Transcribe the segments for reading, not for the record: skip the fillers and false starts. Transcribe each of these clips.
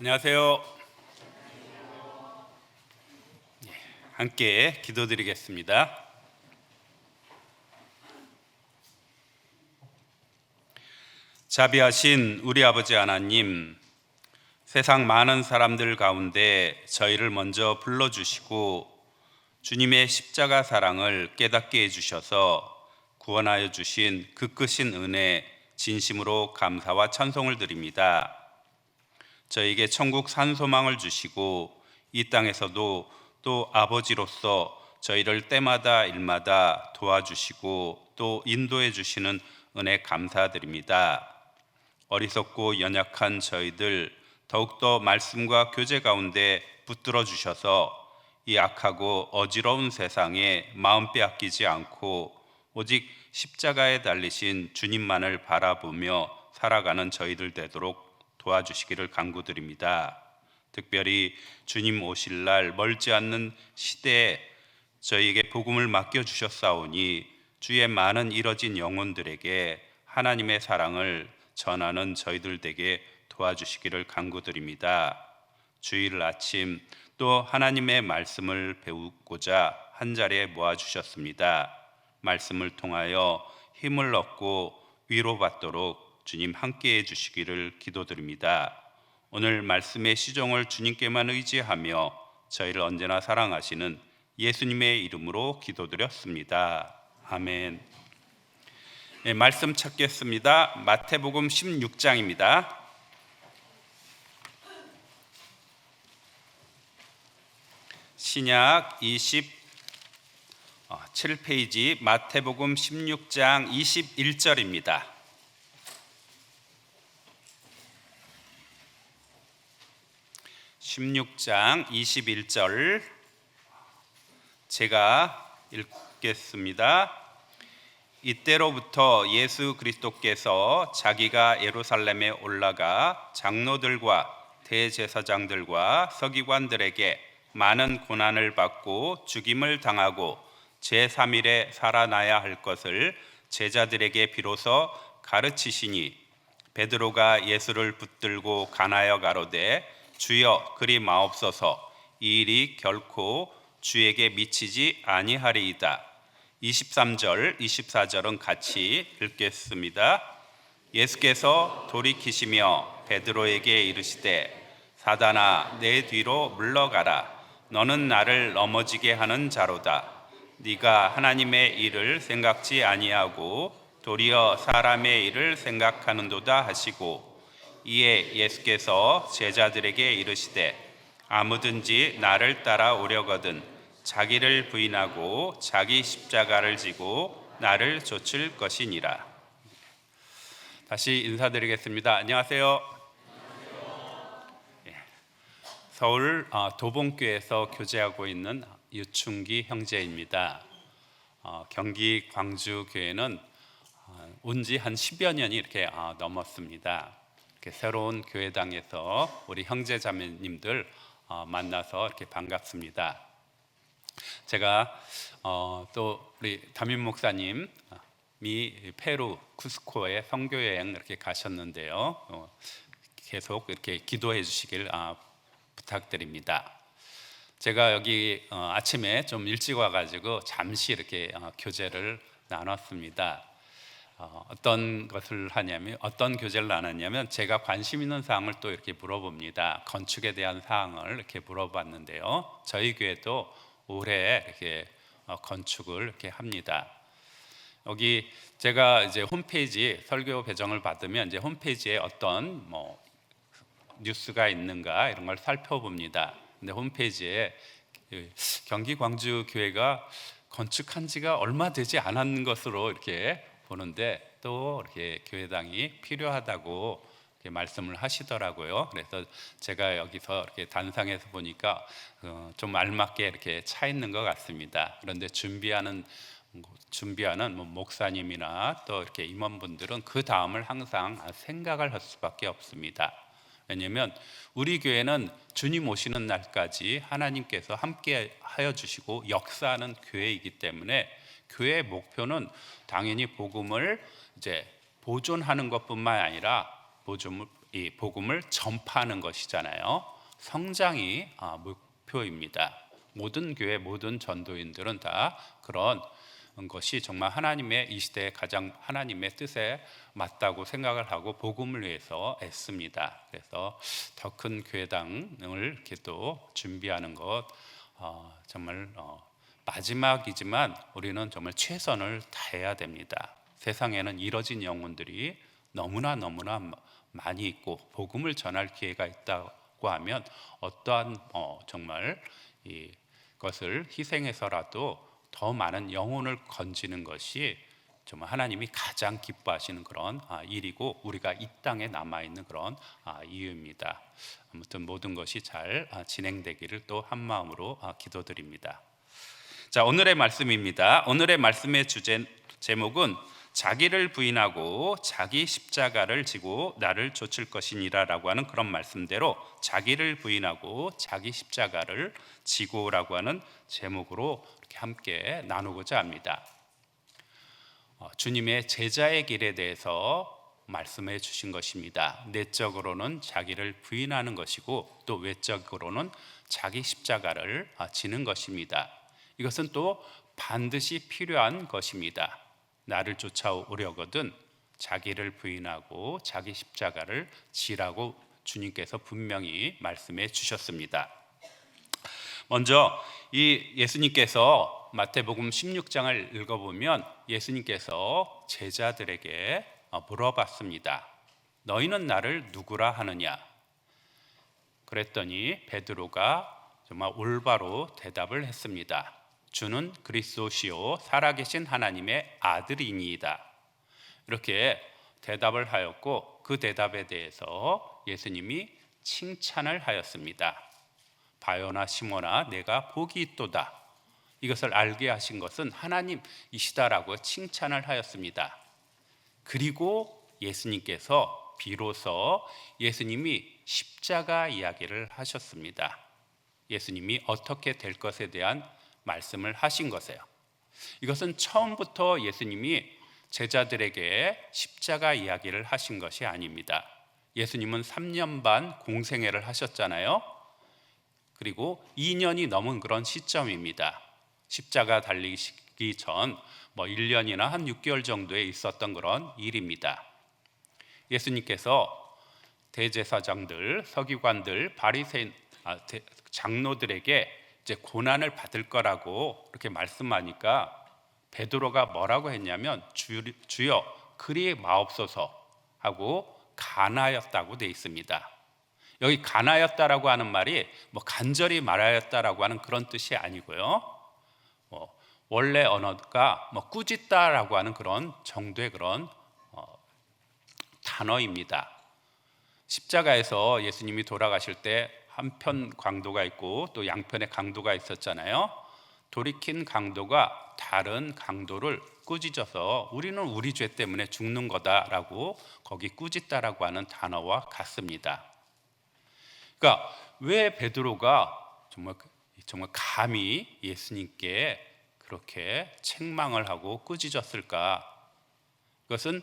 안녕하세요. 함께 기도드리겠습니다. 자비하신 우리 아버지 하나님, 세상 많은 사람들 가운데 저희를 먼저 불러주시고 주님의 십자가 사랑을 깨닫게 해주셔서 구원하여 주신 그 크신 은혜 진심으로 감사와 찬송을 드립니다. 저에게 천국 산소망을 주시고 이 땅에서도 또 아버지로서 저희를 때마다 일마다 도와주시고 또 인도해 주시는 은혜 감사드립니다. 어리석고 연약한 저희들 더욱더 말씀과 교제 가운데 붙들어 주셔서 이 악하고 어지러운 세상에 마음 빼앗기지 않고 오직 십자가에 달리신 주님만을 바라보며 살아가는 저희들 되도록 도와주시기를 간구드립니다. 특별히 주님 오실 날 멀지 않는 시대에 저희에게 복음을 맡겨주셨사오니 주의 많은 잃어진 영혼들에게 하나님의 사랑을 전하는 저희들 되게 도와주시기를 간구드립니다. 주일 아침 또 하나님의 말씀을 배우고자 한자리에 모아주셨습니다. 말씀을 통하여 힘을 얻고 위로받도록 주님 함께해 주시기를 기도드립니다. 오늘 말씀의 시종을 주님께만 의지하며 저희를 언제나 사랑하시는 예수님의 이름으로 기도드렸습니다. 아멘. 네, 말씀 찾겠습니다. 마태복음 16장입니다. 신약 27페이지 마태복음 16장 21절입니다. (16장 21절) 제가 읽겠습니다. 이때로부터 예수 그리스도께서 자기가 예루살렘에 올라가 장로들과 대제사장들과 서기관들에게 많은 고난을 받고 죽임을 당하고 제3일에 살아나야 할 것을 제자들에게 비로소 가르치시니 베드로가 예수를 붙들고 간하여 가로되 주여 그리 마옵소서, 이 일이 결코 주에게 미치지 아니하리이다. 23절, 24절은 같이 읽겠습니다. 예수께서 돌이키시며 베드로에게 이르시되 사단아 내 뒤로 물러가라. 너는 나를 넘어지게 하는 자로다. 네가 하나님의 일을 생각지 아니하고 도리어 사람의 일을 생각하는도다 하시고, 이에 예수께서 제자들에게 이르시되 아무든지 나를 따라오려거든 자기를 부인하고 자기 십자가를 지고 나를 좇을 것이니라. 다시 인사드리겠습니다. 안녕하세요. 서울 도봉교에서 교제하고 있는 유충기 형제입니다. 경기 광주교회는 온 지 한 10여 년이 이렇게 넘었습니다. 이렇게 새로운 교회당에서 우리 형제 자매님들 만나서 이렇게 반갑습니다. 제가 또 우리 담임 목사님이 페루 쿠스코에 선교 여행 이렇게 가셨는데요. 계속 이렇게 기도해 주시길 부탁드립니다. 제가 여기 아침에 좀 일찍 와가지고 잠시 이렇게 교제를 나눴습니다. 어떤 교제를 나눴냐면 제가 관심 있는 사항을 또 이렇게 물어봅니다. 건축에 대한 사항을 이렇게 물어봤는데요. 저희 교회도 올해 이렇게 건축을 이렇게 합니다. 여기 제가 이제 홈페이지 설교 배정을 받으면 이제 홈페이지에 어떤 뉴스가 있는가 이런 걸 살펴봅니다. 근데 홈페이지에 경기 광주 교회가 건축한 지가 얼마 되지 않은 것으로 이렇게 보는데 또 이렇게 교회당이 필요하다고 이렇게 말씀을 하시더라고요. 그래서 제가 여기서 이렇게 단상에서 보니까 좀 알맞게 이렇게 차 있는 것 같습니다. 그런데 준비하는 목사님이나 또 이렇게 임원분들은 그 다음을 항상 생각을 할 수밖에 없습니다. 왜냐하면 우리 교회는 주님 오시는 날까지 하나님께서 함께 하여 주시고 역사하는 교회이기 때문에 교회의 목표는 당연히 복음을 이제 보존하는 것뿐만 아니라 이 복음을 전파하는 것이잖아요. 성장이 목표입니다. 모든 교회, 모든 전도인들은 다 그런 것이 정말 하나님의 이 시대에 가장 하나님의 뜻에 맞다고 생각을 하고 복음을 위해서 애씁니다. 그래서 더 큰 교회당을 이렇게 또 준비하는 것 정말 마지막이지만 우리는 정말 최선을 다해야 됩니다. 세상에는 이뤄진 영혼들이 너무나 많이 있고 복음을 전할 기회가 있다고 하면 어떠한 정말 이것을 희생해서라도 더 많은 영혼을 건지는 것이 정말 하나님이 가장 기뻐하시는 그런 일이고 우리가 이 땅에 남아있는 그런 이유입니다. 아무튼 모든 것이 잘 진행되기를 또 한마음으로 기도드립니다. 자, 오늘의 말씀입니다. 오늘의 말씀의 제목은 자기를 부인하고 자기 십자가를 지고 나를 좇을 것이니라 라고 하는 그런 말씀대로 자기를 부인하고 자기 십자가를 지고라고 하는 제목으로 이렇게 함께 나누고자 합니다. 주님의 제자의 길에 대해서 말씀해 주신 것입니다. 내적으로는 자기를 부인하는 것이고 또 외적으로는 자기 십자가를 지는 것입니다. 이것은 또 반드시 필요한 것입니다. 나를 쫓아오려거든 자기를 부인하고 자기 십자가를 지라고 주님께서 분명히 말씀해 주셨습니다. 먼저 이 예수님께서 마태복음 16장을 읽어보면 예수님께서 제자들에게 물어봤습니다. 너희는 나를 누구라 하느냐? 그랬더니 베드로가 정말 올바로 대답을 했습니다. 주는 그리스도시요 살아계신 하나님의 아들이니이다. 이렇게 대답을 하였고 그 대답에 대해서 예수님이 칭찬을 하였습니다. 바요나 시몬아 내가 복이 있도다. 이것을 알게 하신 것은 하나님이시다라고 칭찬을 하였습니다. 그리고 예수님께서 비로소 예수님이 십자가 이야기를 하셨습니다. 예수님이 어떻게 될 것에 대한 말씀을 하신 것이에요. 이것은 처음부터 예수님이 제자들에게 십자가 이야기를 하신 것이 아닙니다. 예수님은 3년 반 공생애를 하셨잖아요. 그리고 2년이 넘은 그런 시점입니다. 십자가 달리기 전 1년이나 한 6개월 정도에 있었던 그런 일입니다. 예수님께서 대제사장들, 서기관들, 바리새인 장로들에게 이제 고난을 받을 거라고 그렇게 말씀하니까 베드로가 뭐라고 했냐면 주여 그리 마옵소서 하고 간하였다고 돼 있습니다. 여기 간하였다라고 하는 말이 간절히 말하였다라고 하는 그런 뜻이 아니고요. 원래 언어가 꾸짖다라고 하는 그런 정도의 그런 단어입니다. 십자가에서 예수님이 돌아가실 때 한편 강도가 있고 또 양편의 강도가 있었잖아요. 돌이킨 강도가 다른 강도를 꾸짖어서 우리는 우리 죄 때문에 죽는 거다라고 거기 꾸짖다라고 하는 단어와 같습니다. 그러니까 왜 베드로가 정말 감히 예수님께 그렇게 책망을 하고 꾸짖었을까? 그것은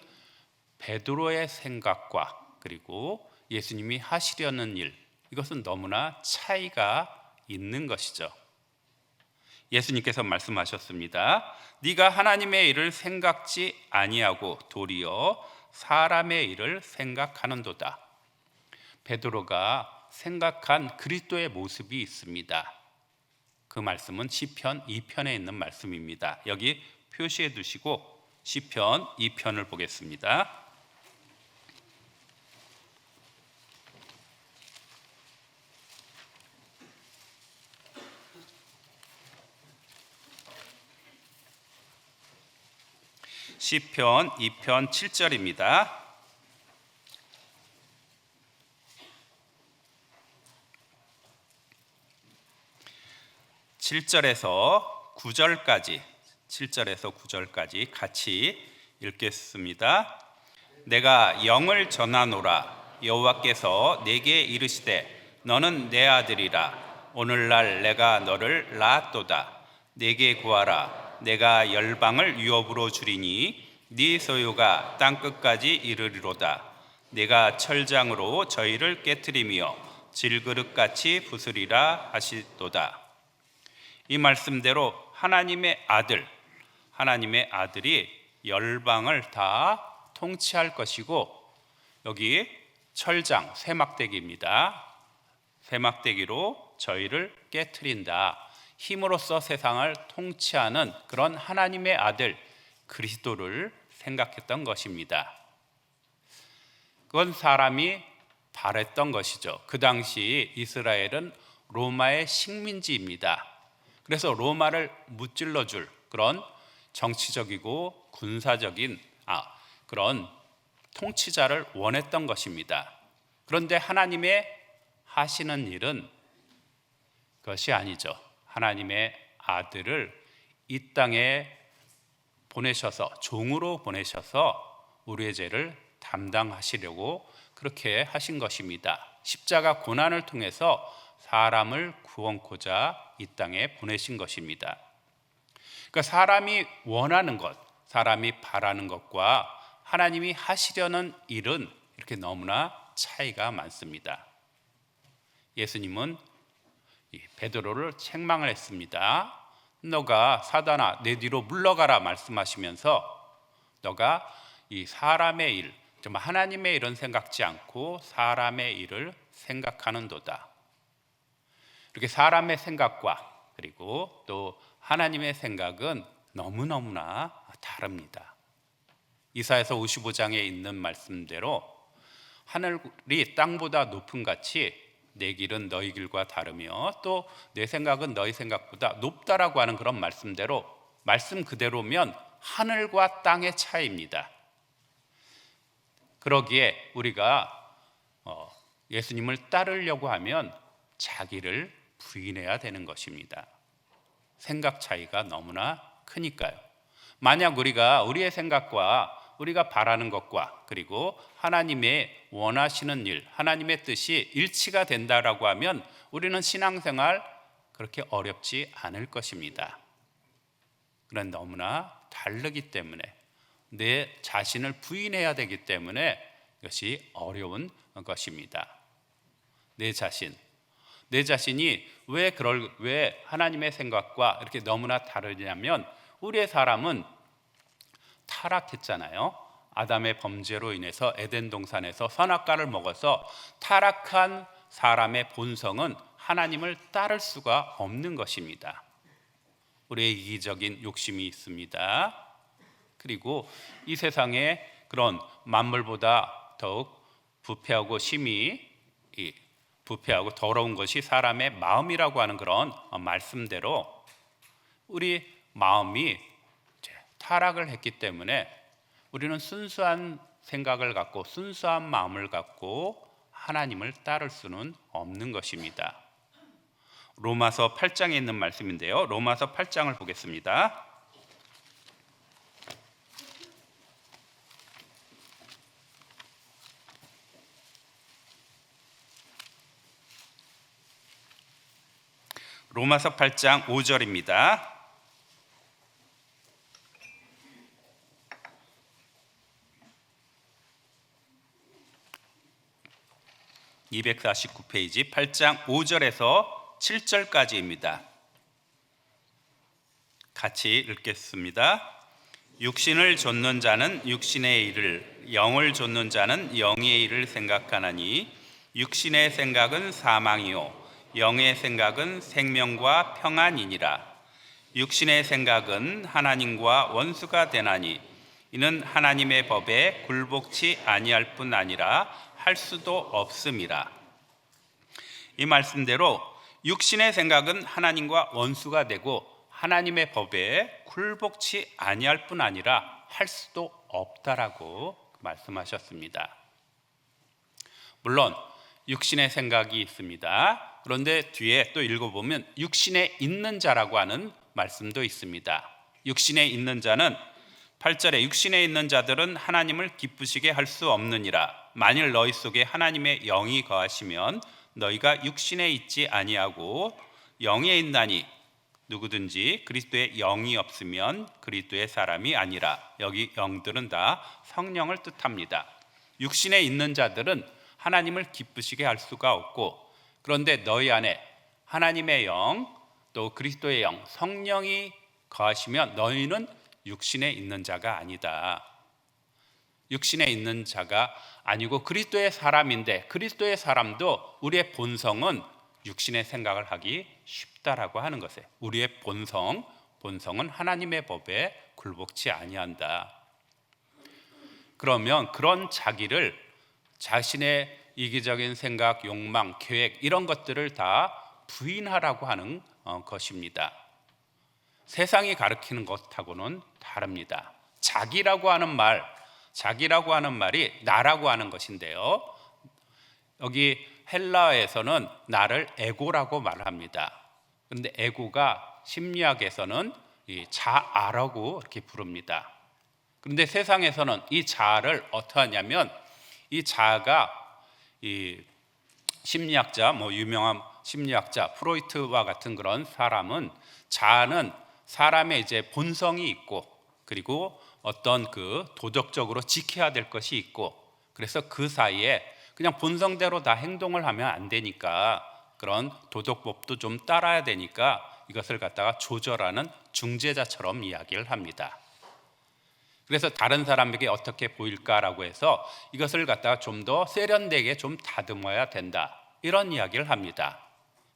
베드로의 생각과 그리고 예수님이 하시려는 일, 이것은 너무나 차이가 있는 것이죠. 예수님께서 말씀하셨습니다. 네가 하나님의 일을 생각지 아니하고 도리어 사람의 일을 생각하는도다. 베드로가 생각한 그리스도의 모습이 있습니다. 그 말씀은 시편 2편에 있는 말씀입니다. 여기 표시해 두시고 시편 2편을 보겠습니다. 시편 2편 7절입니다. (7절에서 9절까지) 같이 읽겠습니다. 내가 영을 전하노라. 여호와께서 내게 이르시되 너는 내 아들이라. 오늘날 내가 너를 낳았도다. 내게 구하라. 내가 열방을 유업으로 주리니 네 소유가 땅끝까지 이르리로다. 내가 철장으로 저희를 깨트리며 질그릇같이 부수리라 하시도다. 이 말씀대로 하나님의 아들이 열방을 다 통치할 것이고, 여기 철장, 쇠막대기입니다. 쇠막대기로 저희를 깨트린다. 힘으로써 세상을 통치하는 그런 하나님의 아들 그리스도를 생각했던 것입니다. 그건 사람이 바랬던 것이죠. 그 당시 이스라엘은 로마의 식민지입니다. 그래서 로마를 무찔러줄 그런 정치적이고 군사적인 그런 통치자를 원했던 것입니다. 그런데 하나님의 하시는 일은 그것이 아니죠. 하나님의 아들을 이 땅에 보내셔서, 종으로 보내셔서 우리의 죄를 담당하시려고 그렇게 하신 것입니다. 십자가 고난을 통해서 사람을 구원코자 이 땅에 보내신 것입니다. 그러니까 사람이 원하는 것, 사람이 바라는 것과 하나님이 하시려는 일은 이렇게 너무나 차이가 많습니다. 예수님은 베드로를 책망을 했습니다. 너가 사단아 내 뒤로 물러가라 말씀하시면서, 너가 이 사람의 일, 정말 하나님의 일은 생각지 않고 사람의 일을 생각하는도다. 이렇게 사람의 생각과 그리고 또 하나님의 생각은 너무너무나 다릅니다. 이사야서 55장에 있는 말씀대로 하늘이 땅보다 높음 같이 내 길은 너희 길과 다르며 또 내 생각은 너희 생각보다 높다라고 하는 그런 말씀대로, 말씀 그대로면 하늘과 땅의 차이입니다. 그러기에 우리가 예수님을 따르려고 하면 자기를 부인해야 되는 것입니다. 생각 차이가 너무나 크니까요. 만약 우리가 우리의 생각과 우리가 바라는 것과 그리고 하나님의 원하시는 일, 하나님의 뜻이 일치가 된다라고 하면 우리는 신앙생활 그렇게 어렵지 않을 것입니다. 그런 너무나 다르기 때문에, 내 자신을 부인해야 되기 때문에 이것이 어려운 것입니다. 내 자신이 왜 하나님의 생각과 이렇게 너무나 다르냐면, 우리의 사람은 타락했잖아요. 아담의 범죄로 인해서 에덴 동산에서 선악과를 먹어서 타락한 사람의 본성은 하나님을 따를 수가 없는 것입니다. 우리의 이기적인 욕심이 있습니다. 그리고 이 세상에 그런 만물보다 더욱 부패하고 심히 부패하고 더러운 것이 사람의 마음이라고 하는 그런 말씀대로 우리 마음이 타락을 했기 때문에 우리는 순수한 생각을 갖고 순수한 마음을 갖고 하나님을 따를 수는 없는 것입니다. 로마서 8장에 있는 말씀인데요. 로마서 8장을 보겠습니다. 로마서 8장 5절입니다. (249페이지) 8장 5절에서 7절까지입니다. 같이 읽겠습니다. 육신을 좇는 자는 육신의 일을, 영을 좇는 자는 영의 일을 생각하나니 육신의 생각은 사망이요 영의 생각은 생명과 평안이니라. 육신의 생각은 하나님과 원수가 되나니 이는 하나님의 법에 굴복치 아니할 뿐 아니라 할 수도 없음이라. 이 말씀대로 육신의 생각은 하나님과 원수가 되고 하나님의 법에 굴복치 아니할 뿐 아니라 할 수도 없다라고 말씀하셨습니다. 물론 육신의 생각이 있습니다. 그런데 뒤에 또 읽어보면 육신에 있는 자라고 하는 말씀도 있습니다. 육신에 있는 자는 8절에 육신에 있는 자들은 하나님을 기쁘시게 할 수 없느니라. 만일 너희 속에 하나님의 영이 거하시면 너희가 육신에 있지 아니하고 영에 있나니 누구든지 그리스도의 영이 없으면 그리스도의 사람이 아니라. 여기 영들은 다 성령을 뜻합니다. 육신에 있는 자들은 하나님을 기쁘시게 할 수가 없고, 그런데 너희 안에 하나님의 영, 또 그리스도의 영, 성령이 거하시면 너희는 육신에 있는 자가 아니다. 육신에 있는 자가 아니고 그리스도의 사람인데, 그리스도의 사람도 우리의 본성은 육신의 생각을 하기 쉽다라고 하는 것이에요. 우리의 본성은 하나님의 법에 굴복치 아니한다. 그러면 그런 자기를, 자신의 이기적인 생각, 욕망, 계획, 이런 것들을 다 부인하라고 하는 것입니다. 세상이 가르치는 것하고는 다릅니다. 자기라고 하는 말이 나라고 하는 것인데요, 여기 헬라어에서는 나를 에고라고 말합니다. 그런데 에고가 심리학에서는 이 자아라고 이렇게 부릅니다. 그런데 세상에서는 이 자아를 어떻게 하냐면, 이 자아가 이 심리학자, 유명한 심리학자 프로이트와 같은 그런 사람은, 자아는 사람의 이제 본성이 있고, 그리고 어떤 그 도덕적으로 지켜야 될 것이 있고, 그래서 그 사이에 그냥 본성대로 다 행동을 하면 안 되니까, 그런 도덕법도 좀 따라야 되니까 이것을 갖다가 조절하는 중재자처럼 이야기를 합니다. 그래서 다른 사람에게 어떻게 보일까라고 해서 이것을 갖다가 좀 더 세련되게 좀 다듬어야 된다, 이런 이야기를 합니다.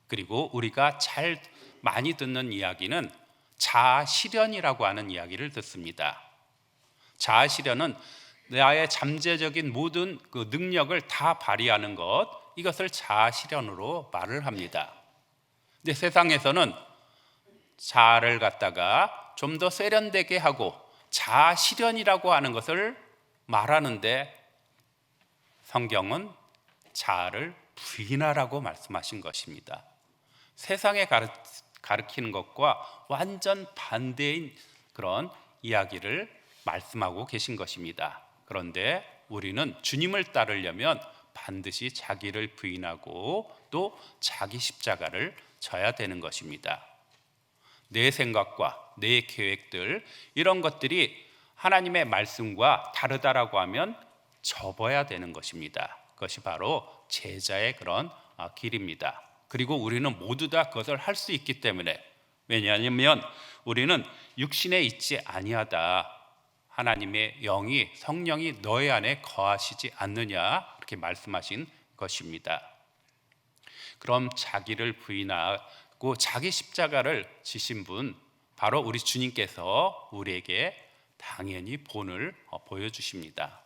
그리고 우리가 잘 많이 듣는 이야기는 자아 실현이라고 하는 이야기를 듣습니다. 자아 실현은 나의 잠재적인 모든 그 능력을 다 발휘하는 것, 이것을 자아 실현으로 말을 합니다. 근데 세상에서는 자아를 갖다가 좀 더 세련되게 하고 자아 실현이라고 하는 것을 말하는데, 성경은 자아를 부인하라고 말씀하신 것입니다. 세상에 가르치는 것과 완전 반대인 그런 이야기를 말씀하고 계신 것입니다. 그런데 우리는 주님을 따르려면 반드시 자기를 부인하고 또 자기 십자가를 져야 되는 것입니다. 내 생각과 내 계획들, 이런 것들이 하나님의 말씀과 다르다라고 하면 접어야 되는 것입니다. 그것이 바로 제자의 그런 길입니다. 그리고 우리는 모두 다 그것을 할 수 있기 때문에, 왜냐하면 우리는 육신에 있지 아니하다, 하나님의 영이, 성령이 너희 안에 거하시지 않느냐, 이렇게 말씀하신 것입니다. 그럼 자기를 부인하고 자기 십자가를 지신 분, 바로 우리 주님께서 우리에게 당연히 본을 보여주십니다.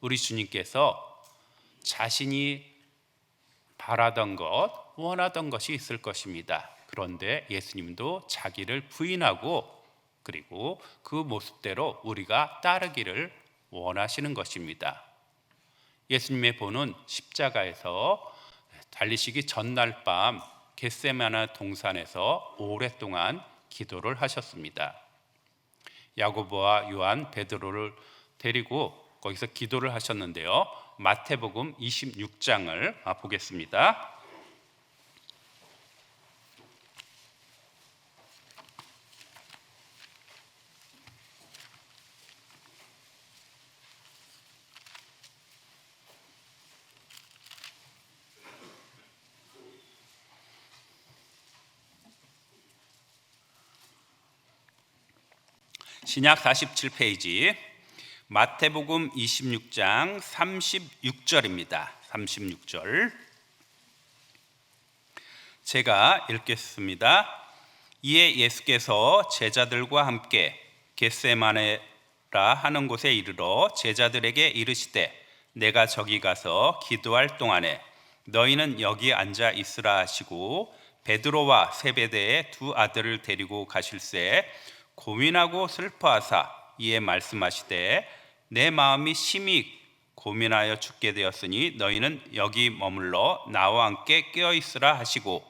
우리 주님께서 자신이 바라던 것, 원하던 것이 있을 것입니다. 그런데 예수님도 자기를 부인하고, 그리고 그 모습대로 우리가 따르기를 원하시는 것입니다. 예수님의 본은 십자가에서 달리시기 전날 밤 겟세마네 동산에서 오랫동안 기도를 하셨습니다. 야고보와 요한, 베드로를 데리고 거기서 기도를 하셨는데요, 마태복음 26장을 보겠습니다. 신약 47페이지, 마태복음 26장 36절입니다. 36절 제가 읽겠습니다. 이에 예수께서 제자들과 함께 겟세마네라 하는 곳에 이르러 제자들에게 이르시되, 내가 저기 가서 기도할 동안에 너희는 여기 앉아 있으라 하시고, 베드로와 세베대의 두 아들을 데리고 가실새 고민하고 슬퍼하사 이에 말씀하시되, 내 마음이 심히 고민하여 죽게 되었으니 너희는 여기 머물러 나와 함께 깨어 있으라 하시고,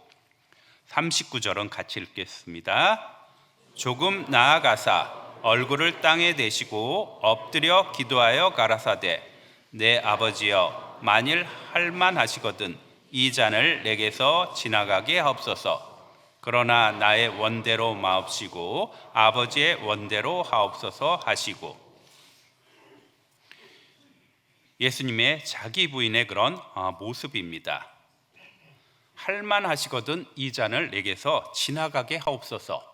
39절은 같이 읽겠습니다. 조금 나아가사 얼굴을 땅에 대시고 엎드려 기도하여 가라사대, 내 아버지여, 만일 할만하시거든 이 잔을 내게서 지나가게 하옵소서. 그러나 나의 원대로 마옵시고 아버지의 원대로 하옵소서 하시고, 예수님의 자기 부인의 그런 모습입니다. 할만하시거든 이 잔을 내게서 지나가게 하옵소서.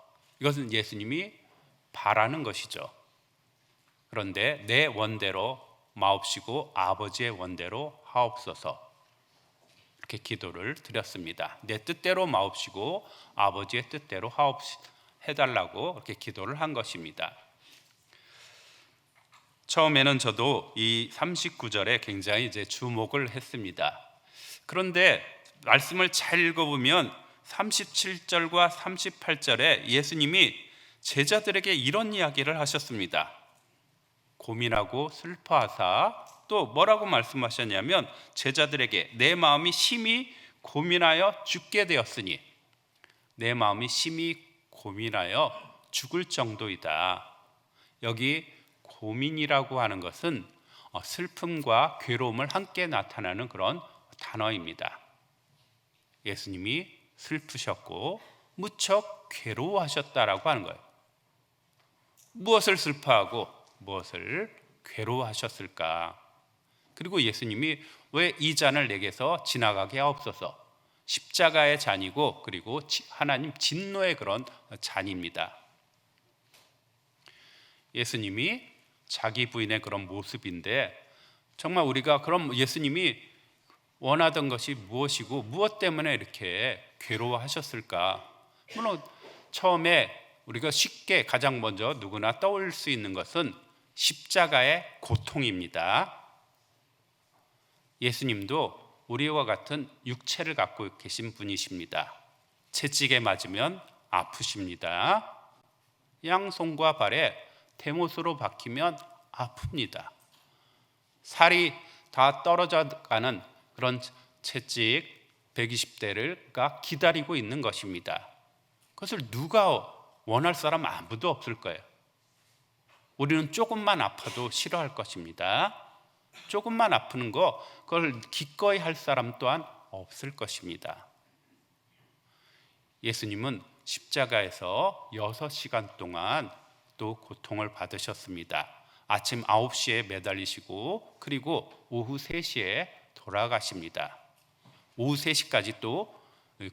이것은 예수님이 바라는 것이죠. 그런데 내 원대로 마옵시고 아버지의 원대로 하옵소서. 이렇게 기도를 드렸습니다. 내 뜻대로 마옵시고 아버지의 뜻대로 해달라고 이렇게 기도를 한 것입니다. 처음에는 저도 이 39절에 굉장히 이제 주목을 했습니다. 그런데 말씀을 잘 읽어보면 37절과 38절에 예수님이 제자들에게 이런 이야기를 하셨습니다. 고민하고 슬퍼하사 또 뭐라고 말씀하셨냐면 제자들에게 내 마음이 심히 고민하여 죽게 되었으니, 내 마음이 심히 고민하여 죽을 정도이다. 여기 고민이라고 하는 것은 슬픔과 괴로움을 함께 나타나는 그런 단어입니다. 예수님이 슬프셨고 무척 괴로워하셨다라고 하는 거예요. 무엇을 슬퍼하고 무엇을 괴로워하셨을까? 그리고 예수님이 왜 이 잔을 내게서 지나가게 하옵소서, 십자가의 잔이고 그리고 하나님 진노의 그런 잔입니다. 예수님이 자기 부인의 그런 모습인데, 정말 우리가 그럼 예수님이 원하던 것이 무엇이고 무엇 때문에 이렇게 괴로워하셨을까? 물론 처음에 우리가 쉽게 가장 먼저 누구나 떠올릴 수 있는 것은 십자가의 고통입니다. 예수님도 우리와 같은 육체를 갖고 계신 분이십니다. 채찍에 맞으면 아프십니다. 양손과 발에 대못으로 박히면 아픕니다. 살이 다 떨어져 가는 그런 채찍 120대가 기다리고 있는 것입니다. 그것을 누가 원할 사람 아무도 없을 거예요. 우리는 조금만 아파도 싫어할 것입니다. 조금만 아프는 거, 그걸 기꺼이 할 사람 또한 없을 것입니다. 예수님은 십자가에서 6시간 동안 또 고통을 받으셨습니다. 아침 9시에 매달리시고 그리고 오후 3시에 돌아가십니다. 오후 3시까지 또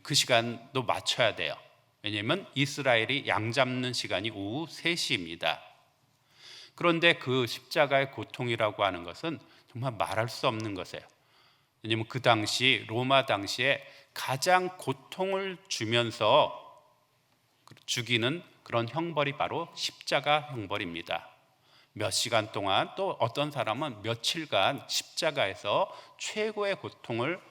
그 시간도 맞춰야 돼요. 왜냐하면 이스라엘이 양 잡는 시간이 오후 3시입니다. 그런데 그 십자가의 고통이라고 하는 것은 정말 말할 수 없는 것이에요. 왜냐하면 그 당시 로마 당시에 가장 고통을 주면서 죽이는 그런 형벌이 바로 십자가 형벌입니다. 몇 시간 동안, 또 어떤 사람은 며칠간 십자가에서 최고의 고통을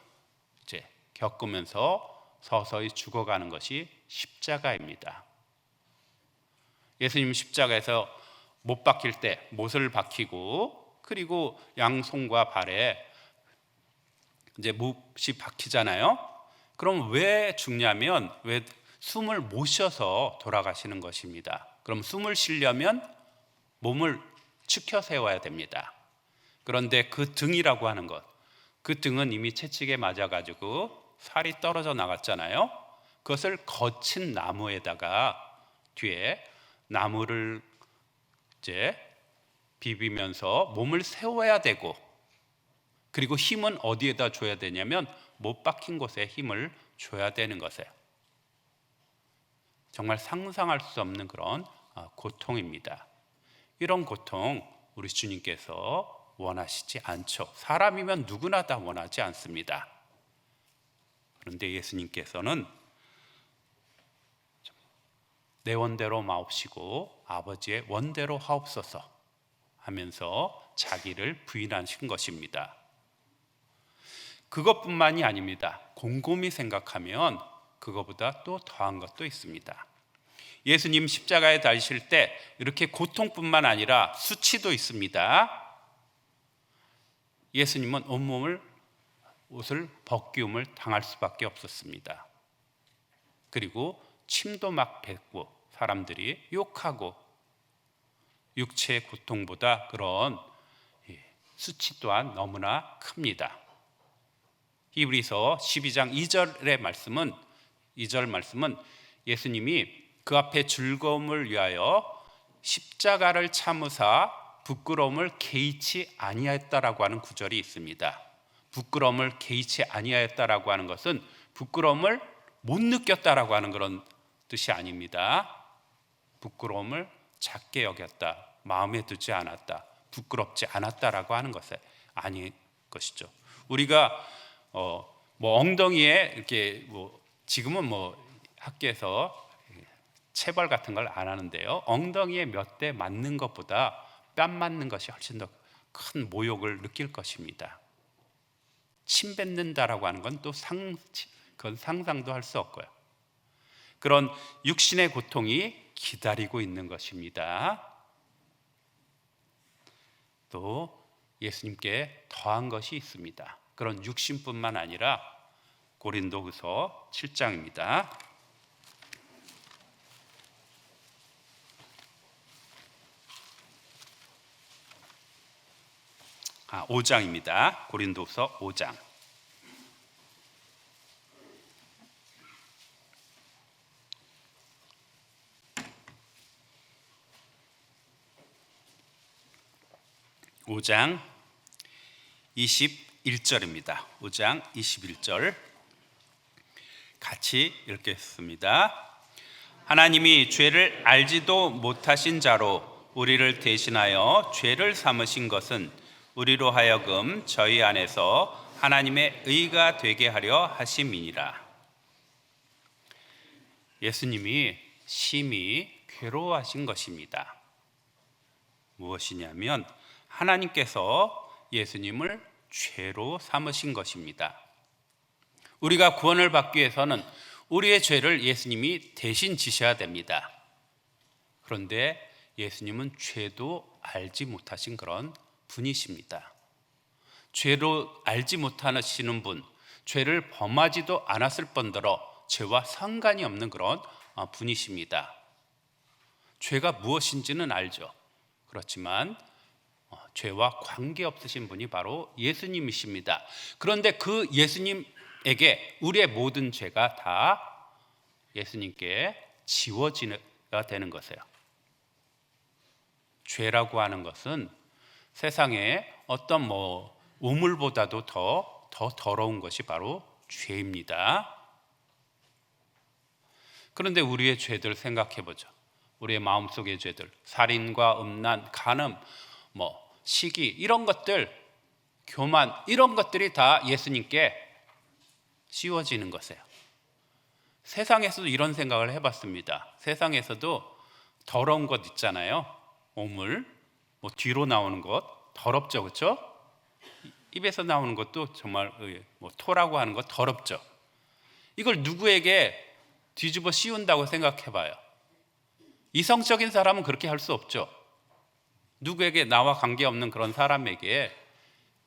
이제 겪으면서 서서히 죽어가는 것이 십자가입니다. 예수님 십자가에서 못 박힐 때 못을 박히고 그리고 양손과 발에 이제 못이 박히잖아요. 그럼 왜 죽냐면 왜 숨을 못 쉬어서 돌아가시는 것입니다. 그럼 숨을 쉬려면 몸을 치켜 세워야 됩니다. 그런데 그 등이라고 하는 것, 그 등은 이미 채찍에 맞아가지고 살이 떨어져 나갔잖아요. 그것을 거친 나무에다가 뒤에 나무를 이제 비비면서 몸을 세워야 되고, 그리고 힘은 어디에다 줘야 되냐면 못 박힌 곳에 힘을 줘야 되는 것이에요. 정말 상상할 수 없는 그런 고통입니다. 이런 고통 우리 주님께서 원하시지 않죠. 사람이면 누구나 다 원하지 않습니다. 그런데 예수님께서는 내 원대로 마옵시고 아버지의 원대로 하옵소서 하면서 자기를 부인하신 것입니다. 그것뿐만이 아닙니다. 곰곰이 생각하면 그것보다 또 더한 것도 있습니다. 예수님 십자가에 달리실 때 이렇게 고통뿐만 아니라 수치도 있습니다. 예수님은 온몸을 옷을 벗기움을 당할 수밖에 없었습니다. 그리고 침도 막 뱉고 사람들이 욕하고, 육체의 고통보다 그런 수치 또한 너무나 큽니다. 히브리서 12장 2절의 말씀은 2절 말씀은 예수님이 그 앞에 즐거움을 위하여 십자가를 참으사 부끄러움을 개의치 아니하였다라고 하는 구절이 있습니다. 부끄러움을 개의치 아니하였다라고 하는 것은 부끄러움을 못 느꼈다라고 하는 그런 뜻이 아닙니다. 부끄러움을 작게 여겼다, 마음에 두지 않았다, 부끄럽지 않았다라고 하는 것은 아닌 것이죠. 우리가 엉덩이에 이렇게 지금은 학교에서 체벌 같은 걸 안 하는데요, 엉덩이에 몇 대 맞는 것보다 뺨 맞는 것이 훨씬 더 큰 모욕을 느낄 것입니다. 침 뱉는다라고 하는 건 또 그건 상상도 할 수 없고요. 그런 육신의 고통이 기다리고 있는 것입니다. 또 예수님께 더한 것이 있습니다. 그런 육신뿐만 아니라 고린도후서 7장입니다. 5장입니다. 고린도후서 5장. 오장 21절입니다. 5장 21절 같이 읽겠습니다. 하나님이 죄를 알지도 못하신 자로 우리를 대신하여 죄를 삼으신 것은 우리로 하여금 저희 안에서 하나님의 의가 되게 하려 하심이니라. 예수님이 심히 괴로워하신 것입니다. 무엇이냐면 하나님께서 예수님을 죄로 삼으신 것입니다. 우리가 구원을 받기 위해서는 우리의 죄를 예수님이 대신 지셔야 됩니다. 그런데 예수님은 죄도 알지 못하신 그런 분이십니다. 죄로 알지 못하시는 분, 죄를 범하지도 않았을 뿐더러 죄와 상관이 없는 그런 분이십니다. 죄가 무엇인지는 알죠. 그렇지만 죄와 관계없으신 분이 바로 예수님이십니다. 그런데 그 예수님에게 우리의 모든 죄가 다 예수님께 지워져야 되는 것이에요. 죄라고 하는 것은 세상에 어떤 우물보다도 더 더러운 것이 바로 죄입니다. 그런데 우리의 죄들 생각해 보죠. 우리의 마음속의 죄들, 살인과 음란, 간음, 시기, 이런 것들, 교만, 이런 것들이 다 예수님께 씌워지는 것이에요. 세상에서도 이런 생각을 해봤습니다. 세상에서도 더러운 것 있잖아요. 오물, 뒤로 나오는 것 더럽죠, 그렇죠? 입에서 나오는 것도 정말 토라고 하는 것 더럽죠. 이걸 누구에게 뒤집어 씌운다고 생각해봐요. 이성적인 사람은 그렇게 할 수 없죠. 누구에게 나와 관계없는 그런 사람에게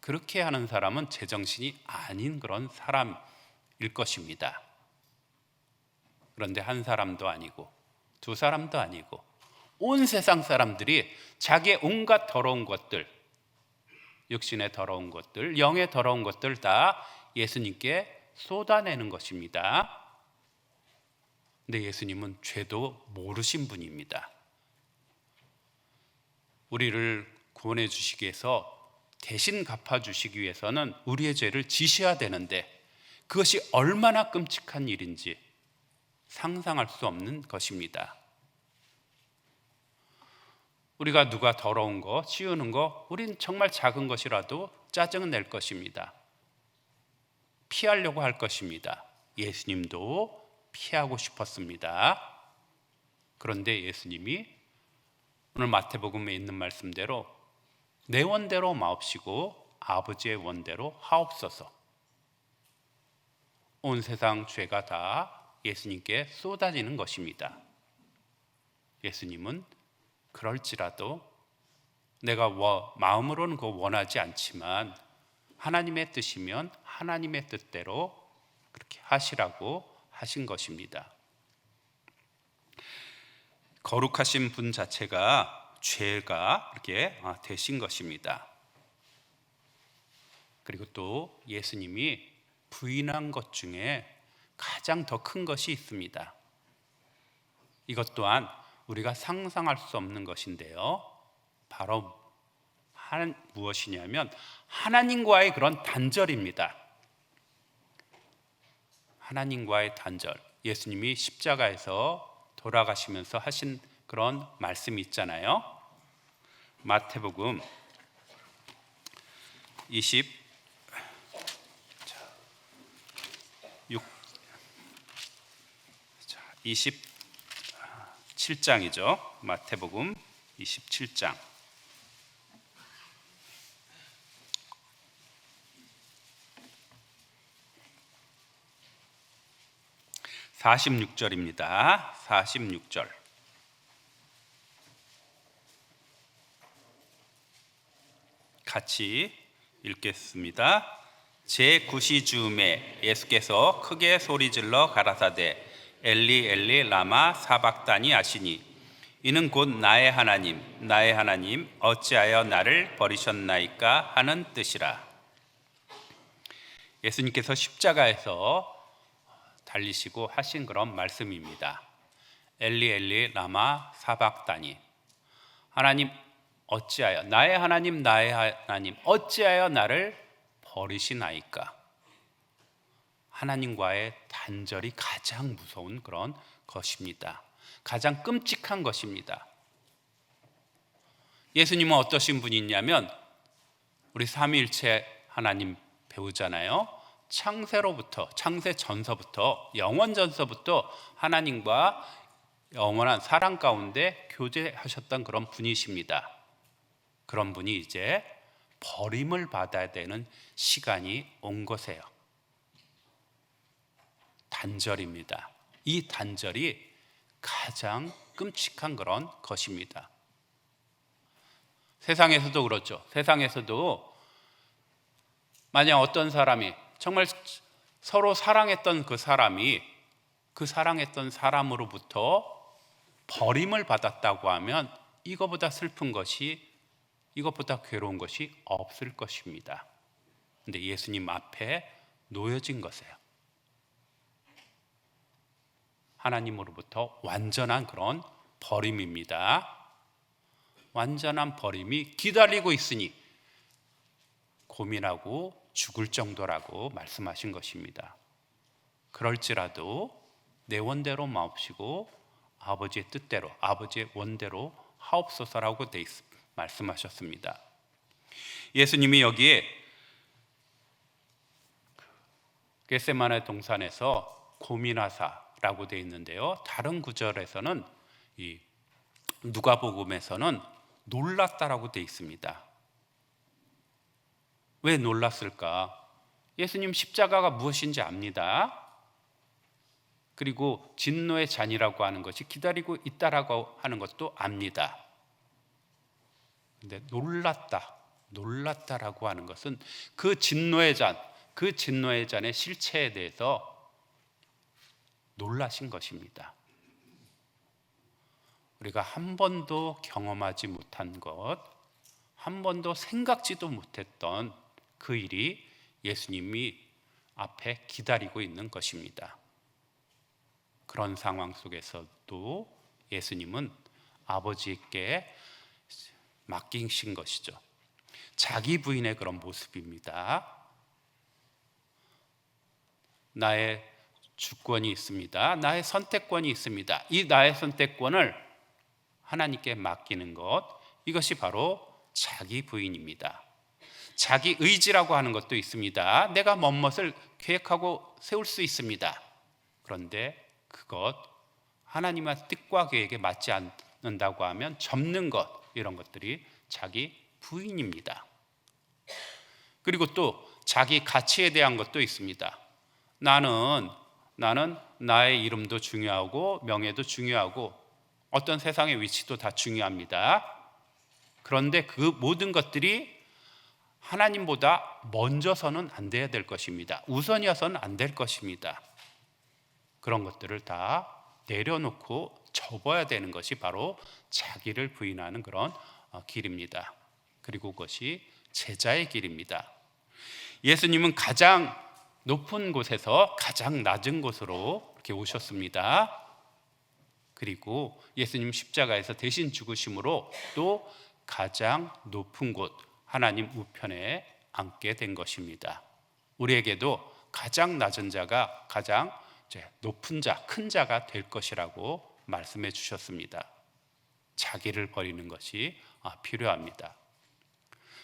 그렇게 하는 사람은 제정신이 아닌 그런 사람일 것입니다. 그런데 한 사람도 아니고 두 사람도 아니고 온 세상 사람들이 자기의 온갖 더러운 것들, 육신의 더러운 것들, 영의 더러운 것들 다 예수님께 쏟아내는 것입니다. 근데 예수님은 죄도 모르신 분입니다. 우리를 구원해 주시기 위해서, 대신 갚아주시기 위해서는 우리의 죄를 지셔야 되는데 그것이 얼마나 끔찍한 일인지 상상할 수 없는 것입니다. 우리가 누가 더러운 거, 치우는 거, 우린 정말 작은 것이라도 짜증은 낼 것입니다. 피하려고 할 것입니다. 예수님도 피하고 싶었습니다. 그런데 예수님이 오늘 마태복음에 있는 말씀대로 내 원대로 마옵시고 아버지의 원대로 하옵소서. 온 세상 죄가 다 예수님께 쏟아지는 것입니다. 예수님은 그럴지라도 내가 마음으로는 그거 원하지 않지만 하나님의 뜻이면 하나님의 뜻대로 그렇게 하시라고 하신 것입니다. 거룩하신 분 자체가 죄가 이렇게 되신 것입니다. 그리고 또 예수님이 부인한 것 중에 가장 더 큰 것이 있습니다. 이것 또한 우리가 상상할 수 없는 것인데요, 바로 무엇이냐면 하나님과의 그런 단절입니다. 하나님과의 단절. 예수님이 십자가에서 돌아가시면서 하신 그런 말씀이 있잖아요. 마태복음 27장이죠. 마태복음 27장 46절입니다. 46절. 같이 읽겠습니다. 제9시 즈음에 예수께서 크게 소리질러 가라사대 엘리 엘리 라마 사박다니 하시니 이는 곧 나의 하나님 나의 하나님 어찌하여 나를 버리셨나이까 하는 뜻이라. 예수님께서 십자가에서 달리시고 하신 그런 말씀입니다. 엘리 엘리 라마 사박다니. 하나님 어찌하여 나의 하나님 나의 하나님 어찌하여 나를 버리시나이까. 하나님과의 단절이 가장 무서운 그런 것입니다. 가장 끔찍한 것입니다. 예수님은 어떠신 분이냐면 우리 삼위일체 하나님 배우잖아요. 창세 전서부터 영원 전서부터 하나님과 영원한 사랑 가운데 교제하셨던 그런 분이십니다. 그런 분이 이제 버림을 받아야 되는 시간이 온 것이에요. 단절입니다. 이 단절이 가장 끔찍한 그런 것입니다. 세상에서도 그렇죠. 세상에서도 만약 어떤 사람이 정말 서로 사랑했던 그 사람이 그 사랑했던 사람으로부터 버림을 받았다고 하면 이거보다 슬픈 것이, 이것보다 괴로운 것이 없을 것입니다. 근데 예수님 앞에 놓여진 것이에요. 하나님으로부터 완전한 그런 버림입니다. 완전한 버림이 기다리고 있으니 고민하고 죽을 정도라고 말씀하신 것입니다. 그럴지라도 내 원대로 마옵시고 아버지의 뜻대로 아버지의 원대로 하옵소서라고 말씀하셨습니다. 예수님이 여기에 겟세마네 동산에서 고민하사라고 되어 있는데요. 다른 구절에서는 이 누가복음에서는 놀랐다라고 되어 있습니다. 왜 놀랐을까? 예수님 십자가가 무엇인지 압니다. 그리고 진노의 잔이라고 하는 것이 기다리고 있다라고 하는 것도 압니다. 근데 놀랐다라고 하는 것은 그 진노의 잔의 실체에 대해서 놀라신 것입니다. 우리가 한 번도 경험하지 못한 것, 한 번도 생각지도 못했던 그 일이 예수님이 앞에 기다리고 있는 것입니다. 그런 상황 속에서도 예수님은 아버지께 맡기신 것이죠. 자기 부인의 그런 모습입니다. 나의 주권이 있습니다. 나의 선택권이 있습니다. 이 나의 선택권을 하나님께 맡기는 것, 이것이 바로 자기 부인입니다. 자기 의지라고 하는 것도 있습니다. 내가 멋을 계획하고 세울 수 있습니다. 그런데 그것 하나님의 뜻과 계획에 맞지 않는다고 하면 접는 것, 이런 것들이 자기 부인입니다. 그리고 또 자기 가치에 대한 것도 있습니다. 나는 나의 이름도 중요하고 명예도 중요하고 어떤 세상의 위치도 다 중요합니다. 그런데 그 모든 것들이 하나님보다 먼저서는 안 돼야 될 것입니다. 우선이어서는 안 될 것입니다. 그런 것들을 다 내려놓고 접어야 되는 것이 바로 자기를 부인하는 그런 길입니다. 그리고 그것이 제자의 길입니다. 예수님은 가장 높은 곳에서 가장 낮은 곳으로 이렇게 오셨습니다. 그리고 예수님 십자가에서 대신 죽으심으로 또 가장 높은 곳, 하나님 우편에 앉게 된 것입니다. 우리에게도 가장 낮은 자가 가장 높은 자, 큰 자가 될 것이라고 말씀해 주셨습니다. 자기를 버리는 것이 필요합니다.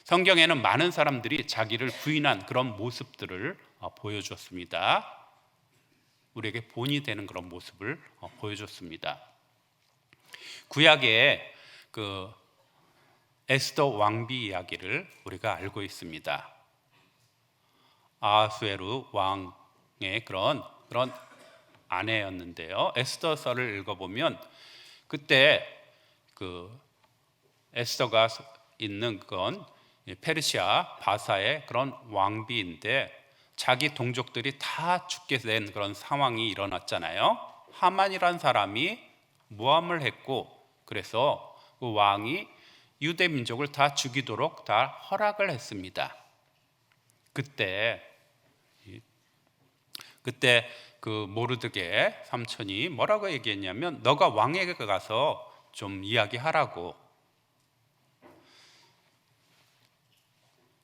성경에는 많은 사람들이 자기를 부인한 그런 모습들을 보여줬습니다. 우리에게 본이 되는 그런 모습을 보여줬습니다. 구약의 그 에스더 왕비 이야기를 우리가 알고 있습니다. 아하수에루 왕의 그런 아내였는데요. 에스더서를 읽어보면 그때 그 에스더가 있는 그건 페르시아 바사의 그런 왕비인데 자기 동족들이 다 죽게 된 그런 상황이 일어났잖아요. 하만이란 사람이 모함을 했고 그래서 그 왕이 유대 민족을 다 죽이도록 다 허락을 했습니다. 그때 그 모르드게 삼촌이 뭐라고 얘기했냐면 너가 왕에게 가서 좀 이야기하라고.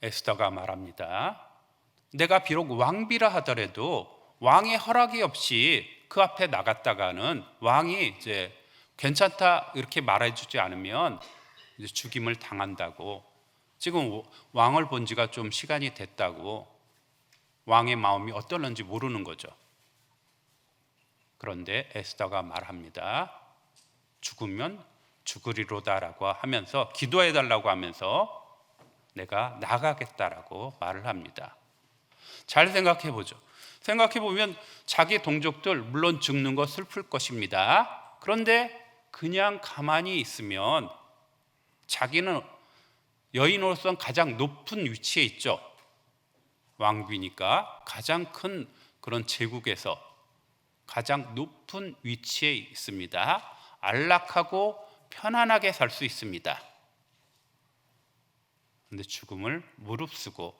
에스더가 말합니다. 내가 비록 왕비라 하더라도 왕의 허락이 없이 그 앞에 나갔다가는 왕이 이제 괜찮다 이렇게 말해주지 않으면 이제 죽임을 당한다고. 지금 왕을 본 지가 좀 시간이 됐다고. 왕의 마음이 어떨는지 모르는 거죠. 그런데 에스더가 말합니다. 죽으면 죽으리로다라고 하면서 기도해달라고 하면서 내가 나가겠다라고 말을 합니다. 잘 생각해 보죠. 생각해 보면 자기 동족들 물론 죽는 거 슬플 것입니다. 그런데 그냥 가만히 있으면 자기는 여인으로서 가장 높은 위치에 있죠. 왕비니까 가장 큰 그런 제국에서 가장 높은 위치에 있습니다. 안락하고 편안하게 살 수 있습니다. 그런데 죽음을 무릅쓰고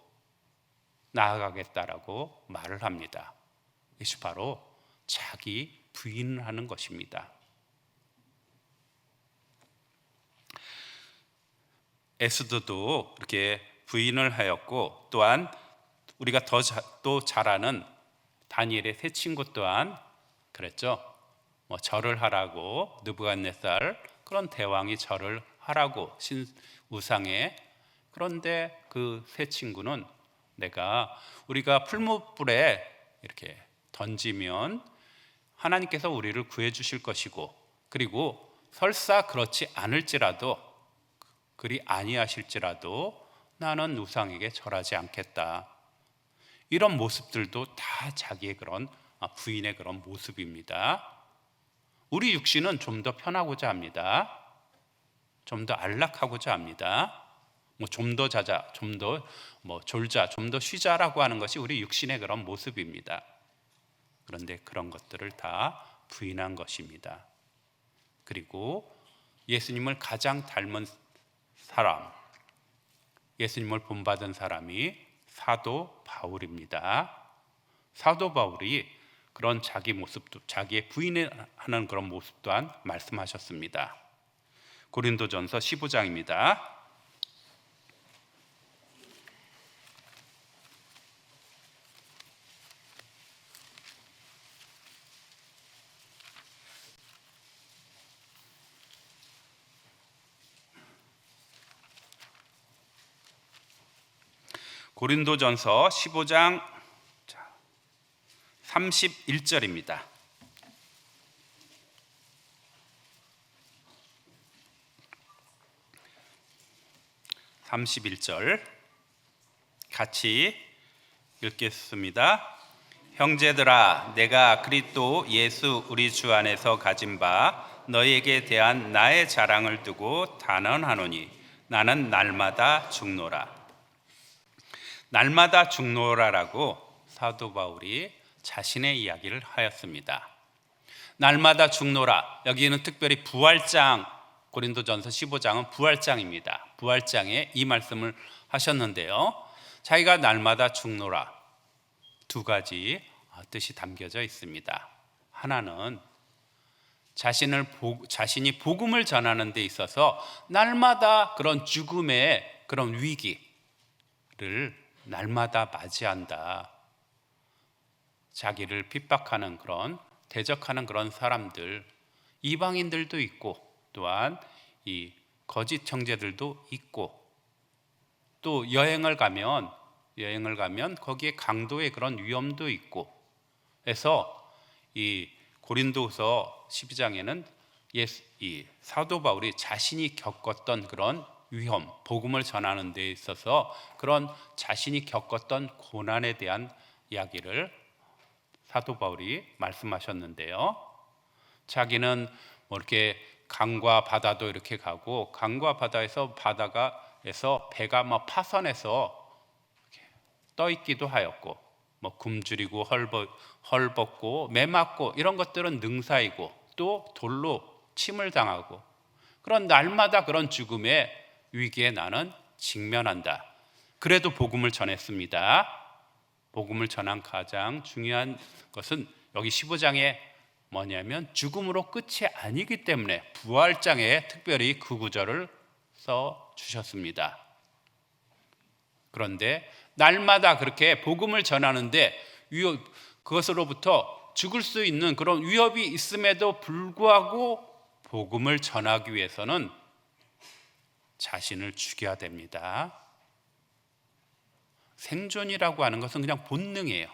나아가겠다라고 말을 합니다. 이것이 바로 자기 부인을 하는 것입니다. 에스더도 이렇게 부인을 하였고 또한 우리가 또 잘 아는 다니엘의 세 친구 또한 그랬죠. 절을 하라고 느부갓네살 그런 대왕이 절을 하라고 우상에. 그런데 그 세 친구는 우리가 풀무불에 이렇게 던지면 하나님께서 우리를 구해 주실 것이고 그리고 설사 그렇지 않을지라도 그리 아니하실지라도 나는 우상에게 절하지 않겠다. 이런 모습들도 다 자기의 그런 부인의 그런 모습입니다. 우리 육신은 좀 더 편하고자 합니다. 좀 더 안락하고자 합니다. 좀 더 자자, 좀 더 졸자, 좀 더 쉬자라고 하는 것이 우리 육신의 그런 모습입니다. 그런데 그런 것들을 다 부인한 것입니다. 그리고 예수님을 가장 닮은 사람, 예수님을 본받은 사람이 사도 바울입니다. 사도 바울이 그런 자기 모습도, 자기의 부인하는 그런 모습 또한 말씀하셨습니다. 고린도전서 15장입니다. 고린도전서 15장 31절입니다. 31절 같이 읽겠습니다. 형제들아, 내가 그리스도 예수 우리 주 안에서 가진 바 너희에게 대한 나의 자랑을 두고 단언하노니 나는 날마다 죽노라. 날마다 죽노라라고 사도 바울이 자신의 이야기를 하였습니다. 날마다 죽노라. 여기는 특별히 부활장, 고린도전서 15장은 부활장입니다. 부활장에 이 말씀을 하셨는데요. 자기가 날마다 죽노라. 두 가지 뜻이 담겨져 있습니다. 하나는 자신이 복음을 전하는 데 있어서 날마다 그런 죽음의 그런 위기, 날마다 맞이한다. 자기를 핍박하는 그런 대적하는 그런 사람들, 이방인들도 있고 또한 이 거짓 형제들도 있고, 또 여행을 가면 거기에 강도의 그런 위험도 있고 해서 이 고린도서 12장에는 이 사도 바울이 자신이 겪었던 그런 위험, 복음을 전하는 데 있어서 그런 자신이 겪었던 고난에 대한 이야기를 사도 바울이 말씀하셨는데요. 자기는 뭐 이렇게 강과 바다도 이렇게 가고, 강과 바다에서 배가 뭐 파선해서 떠 있기도 하였고, 뭐 굶주리고 헐벗고 매 맞고 이런 것들은 능사이고, 또 돌로 침을 당하고, 그런 날마다 그런 죽음의 위기에 나는 직면한다. 그래도 복음을 전했습니다. 복음을 전한 가장 중요한 것은 여기 15장에 뭐냐면 죽음으로 끝이 아니기 때문에 부활장에 특별히 그 구절을 써 주셨습니다. 그런데 날마다 그렇게 복음을 전하는데 그것으로부터 죽을 수 있는 그런 위협이 있음에도 불구하고 복음을 전하기 위해서는 자신을 죽여야 됩니다. 생존이라고 하는 것은 그냥 본능이에요.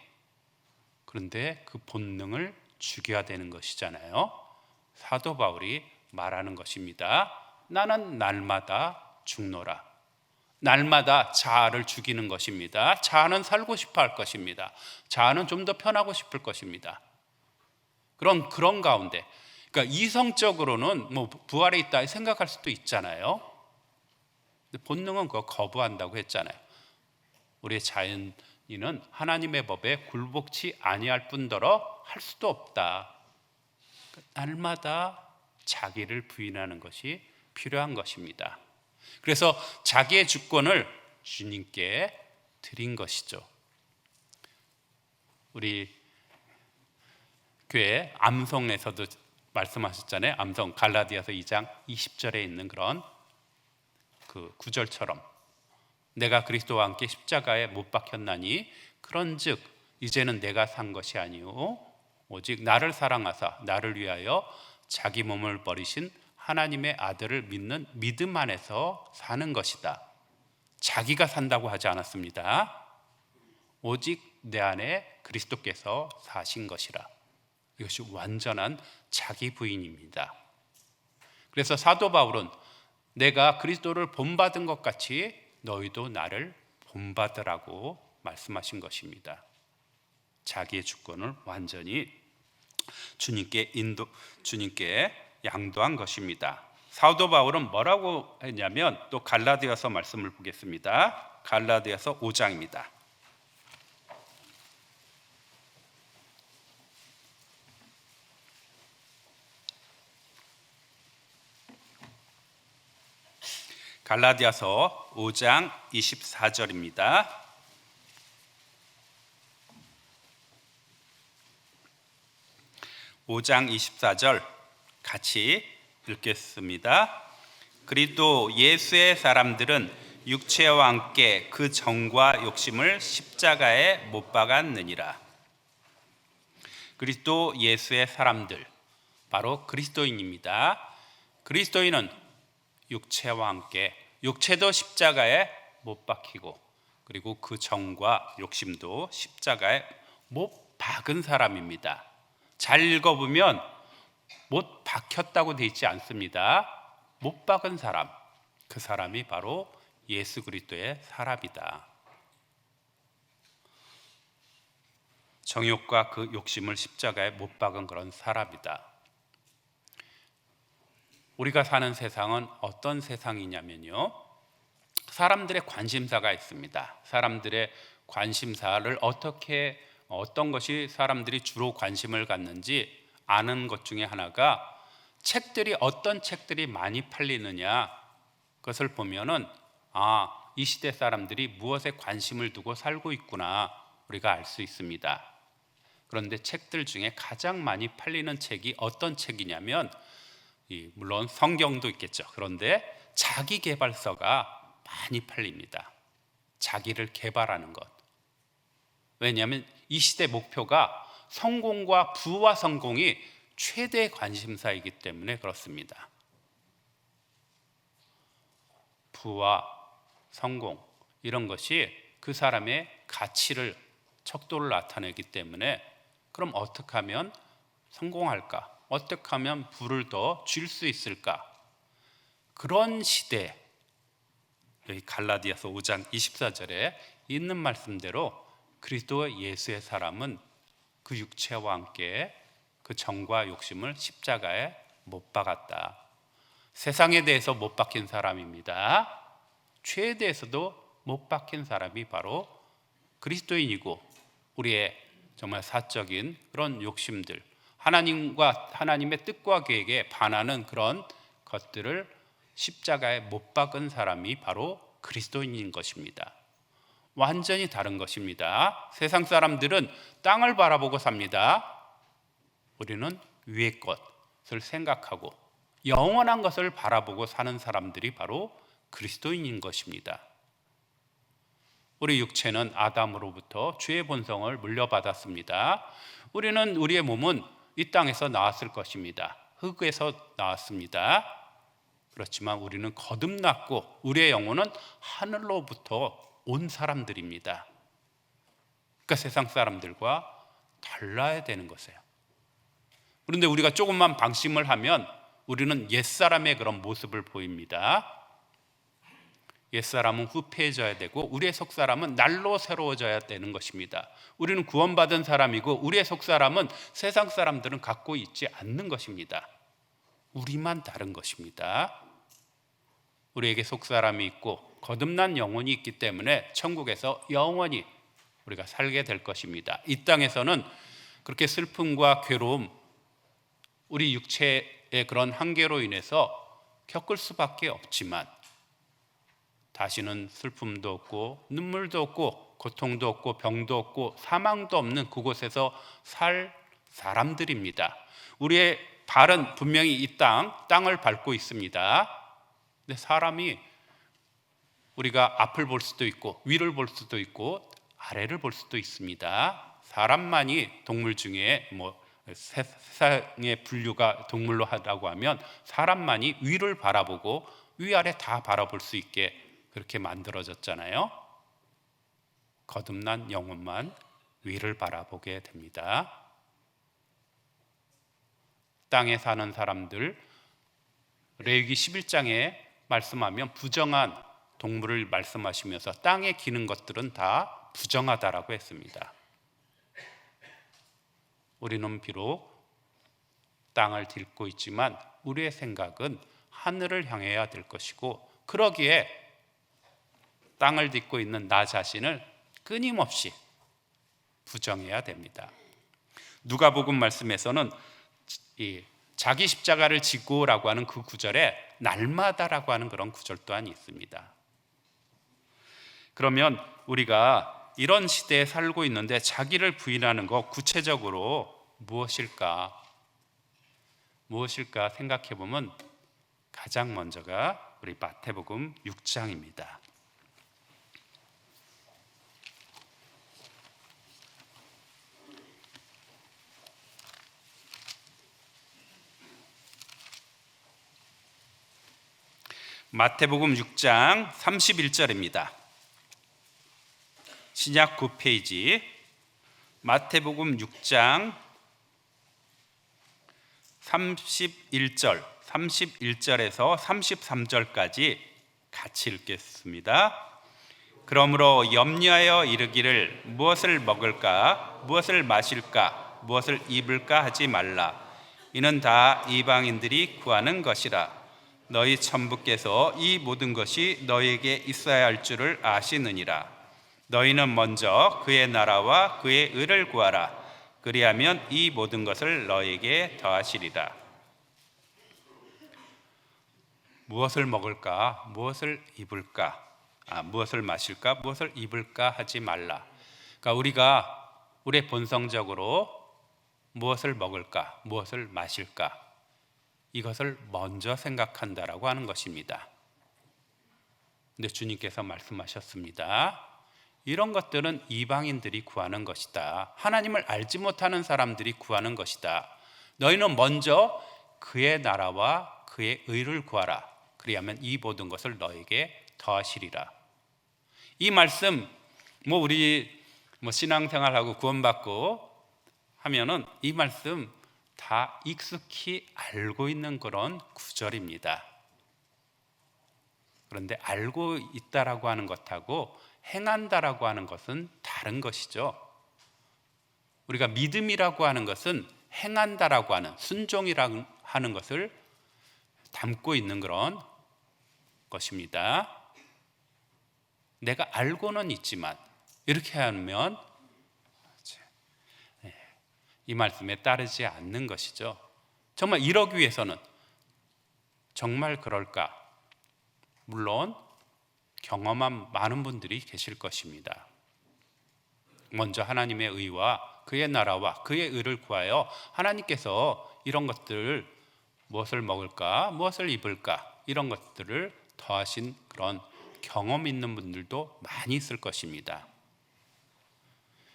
그런데 그 본능을 죽여야 되는 것이잖아요. 사도 바울이 말하는 것입니다. 나는 날마다 죽노라. 날마다 자아를 죽이는 것입니다. 자아는 살고 싶어 할 것입니다. 자아는 좀 더 편하고 싶을 것입니다. 그런 가운데, 그러니까 이성적으로는 뭐 부활에 있다 생각할 수도 있잖아요. 근데 본능은 그거 거부한다고 했잖아요. 우리의 자연인은 하나님의 법에 굴복치 아니할 뿐더러 할 수도 없다. 날마다 자기를 부인하는 것이 필요한 것입니다. 그래서 자기의 주권을 주님께 드린 것이죠. 우리 교회 암송에서도 말씀하셨잖아요. 암송 갈라디아서 2장 20절에 있는 그런 그 구절처럼, 내가 그리스도와 함께 십자가에 못 박혔나니 그런즉 이제는 내가 산 것이 아니요 오직 나를 사랑하사 나를 위하여 자기 몸을 버리신 하나님의 아들을 믿는 믿음 안에서 사는 것이다. 자기가 산다고 하지 않았습니다. 오직 내 안에 그리스도께서 사신 것이라. 이것이 완전한 자기 부인입니다. 그래서 사도 바울은 내가 그리스도를 본받은 것 같이 너희도 나를 본받으라고 말씀하신 것입니다. 자기의 주권을 완전히 주님께 양도한 것입니다. 사도 바울은 뭐라고 했냐면, 또 갈라디아서 말씀을 보겠습니다. 갈라디아서 5장입니다. 갈라디아서 5장 24절입니다. (5장 24절) 같이 읽겠습니다. 그리스도 예수의 사람들은 육체와 함께 그 정과 욕심을 십자가에 못 박았느니라. 그리스도 예수의 사람들, 바로 그리스도인입니다. 그리스도인은 육체와 함께, 육체도 십자가에 못 박히고, 그리고 그 정과 욕심도 십자가에 못 박은 사람입니다. 잘 읽어보면 못 박혔다고 되어 있지 않습니다. 못 박은 사람, 그 사람이 바로 예수 그리스도의 사람이다. 정욕과 그 욕심을 십자가에 못 박은 그런 사람이다. 우리가 사는 세상은 어떤 세상이냐면요, 사람들의 관심사가 있습니다. 사람들의 관심사를 어떤 것이 사람들이 주로 관심을 갖는지 아는 것 중에 하나가, 어떤 책들이 많이 팔리느냐, 그것을 보면은 이 시대 사람들이 무엇에 관심을 두고 살고 있구나 우리가 알 수 있습니다. 그런데 책들 중에 가장 많이 팔리는 책이 어떤 책이냐면, 물론 성경도 있겠죠. 그런데 자기계발서가 많이 팔립니다. 자기를 개발하는 것. 왜냐하면 이 시대 목표가 성공과 부와 성공이 최대 관심사이기 때문에 그렇습니다. 부와 성공, 이런 것이 그 사람의 가치를, 척도를 나타내기 때문에, 그럼 어떻게 하면 성공할까? 어떻게 하면 부를 더 줄 수 있을까? 그런 시대, 여기 갈라디아서 5장 24절에 있는 말씀대로 그리스도 예수의 사람은 그 육체와 함께 그 정과 욕심을 십자가에 못 박았다. 세상에 대해서 못 박힌 사람입니다. 죄에 대해서도 못 박힌 사람이 바로 그리스도인이고, 우리의 정말 사적인 그런 욕심들, 하나님과 하나님의 뜻과 계획에 반하는 그런 것들을 십자가에 못 박은 사람이 바로 그리스도인인 것입니다. 완전히 다른 것입니다. 세상 사람들은 땅을 바라보고 삽니다. 우리는 위의 것을 생각하고 영원한 것을 바라보고 사는 사람들이 바로 그리스도인인 것입니다. 우리 육체는 아담으로부터 죄의 본성을 물려받았습니다. 우리는, 우리의 몸은 이 땅에서 나왔을 것입니다. 흙에서 나왔습니다. 그렇지만 우리는 거듭났고 우리의 영혼은 하늘로부터 온 사람들입니다. 그러니까 세상 사람들과 달라야 되는 것이에요. 그런데 우리가 조금만 방심을 하면 우리는 옛사람의 그런 모습을 보입니다. 옛사람은 후패해져야 되고 우리의 속사람은 날로 새로워져야 되는 것입니다. 우리는 구원받은 사람이고 우리의 속사람은 세상 사람들은 갖고 있지 않는 것입니다. 우리만 다른 것입니다. 우리에게 속사람이 있고 거듭난 영혼이 있기 때문에 천국에서 영원히 우리가 살게 될 것입니다. 이 땅에서는 그렇게 슬픔과 괴로움, 우리 육체의 그런 한계로 인해서 겪을 수밖에 없지만, 다시는 슬픔도 없고 눈물도 없고 고통도 없고 병도 없고 사망도 없는 그곳에서 살 사람들입니다. 우리의 발은 분명히 이 땅을 밟고 있습니다. 근데 사람이, 우리가 앞을 볼 수도 있고 위를 볼 수도 있고 아래를 볼 수도 있습니다. 사람만이, 동물 중에 세상의 분류가 동물로 하다고 하면 사람만이 위를 바라보고 위아래 다 바라볼 수 있게 그렇게 만들어졌잖아요. 거듭난 영혼만 위를 바라보게 됩니다. 땅에 사는 사람들, 레위기 11장에 말씀하면 부정한 동물을 말씀하시면서 땅에 기는 것들은 다 부정하다라고 했습니다. 우리는 비록 땅을 딛고 있지만 우리의 생각은 하늘을 향해야 될 것이고, 그러기에 땅을 딛고 있는 나 자신을 끊임없이 부정해야 됩니다. 누가복음 말씀에서는 이 자기 십자가를 지고라고 하는 그 구절에 날마다라고 하는 그런 구절 또한 있습니다. 그러면 우리가 이런 시대에 살고 있는데 자기를 부인하는 것, 구체적으로 무엇일까 생각해 보면 가장 먼저가 우리 마태복음 6장입니다. 마태복음 6장 31절입니다. 신약 9페이지 마태복음 6장 31절에서 33절까지 같이 읽겠습니다. 그러므로 염려하여 이르기를 무엇을 먹을까, 무엇을 마실까, 무엇을 입을까 하지 말라. 이는 다 이방인들이 구하는 것이라. 너희 천부께서 이 모든 것이 너희에게 있어야 할 줄을 아시느니라. 너희는 먼저 그의 나라와 그의 의를 구하라. 그리하면 이 모든 것을 너희에게 더하시리라. 무엇을 먹을까, 무엇을 입을까, 무엇을 마실까, 무엇을 입을까 하지 말라. 그러니까 우리가 우리의 본성적으로 무엇을 먹을까, 무엇을 마실까, 이것을 먼저 생각한다라고 하는 것입니다. 근데 주님께서 말씀하셨습니다. 이런 것들은 이방인들이 구하는 것이다. 하나님을 알지 못하는 사람들이 구하는 것이다. 너희는 먼저 그의 나라와 그의 의를 구하라. 그리하면 이 모든 것을 너에게 더하시리라. 이 말씀 우리 신앙생활하고 구원받고 하면은 이 말씀 다 익숙히 알고 있는 그런 구절입니다. 그런데 알고 있다라고 하는 것하고 행한다라고 하는 것은 다른 것이죠. 우리가 믿음이라고 하는 것은 행한다라고 하는, 순종이라고 하는 것을 담고 있는 그런 것입니다. 내가 알고는 있지만 이렇게 하면 이 말씀에 따르지 않는 것이죠. 정말 이러기 위해서는 정말 그럴까? 물론 경험한 많은 분들이 계실 것입니다. 먼저 하나님의 의와 그의 나라와 그의 의를 구하여 하나님께서 이런 것들을 무엇을 먹을까, 무엇을 입을까, 이런 것들을 더하신 그런 경험 있는 분들도 많이 있을 것입니다.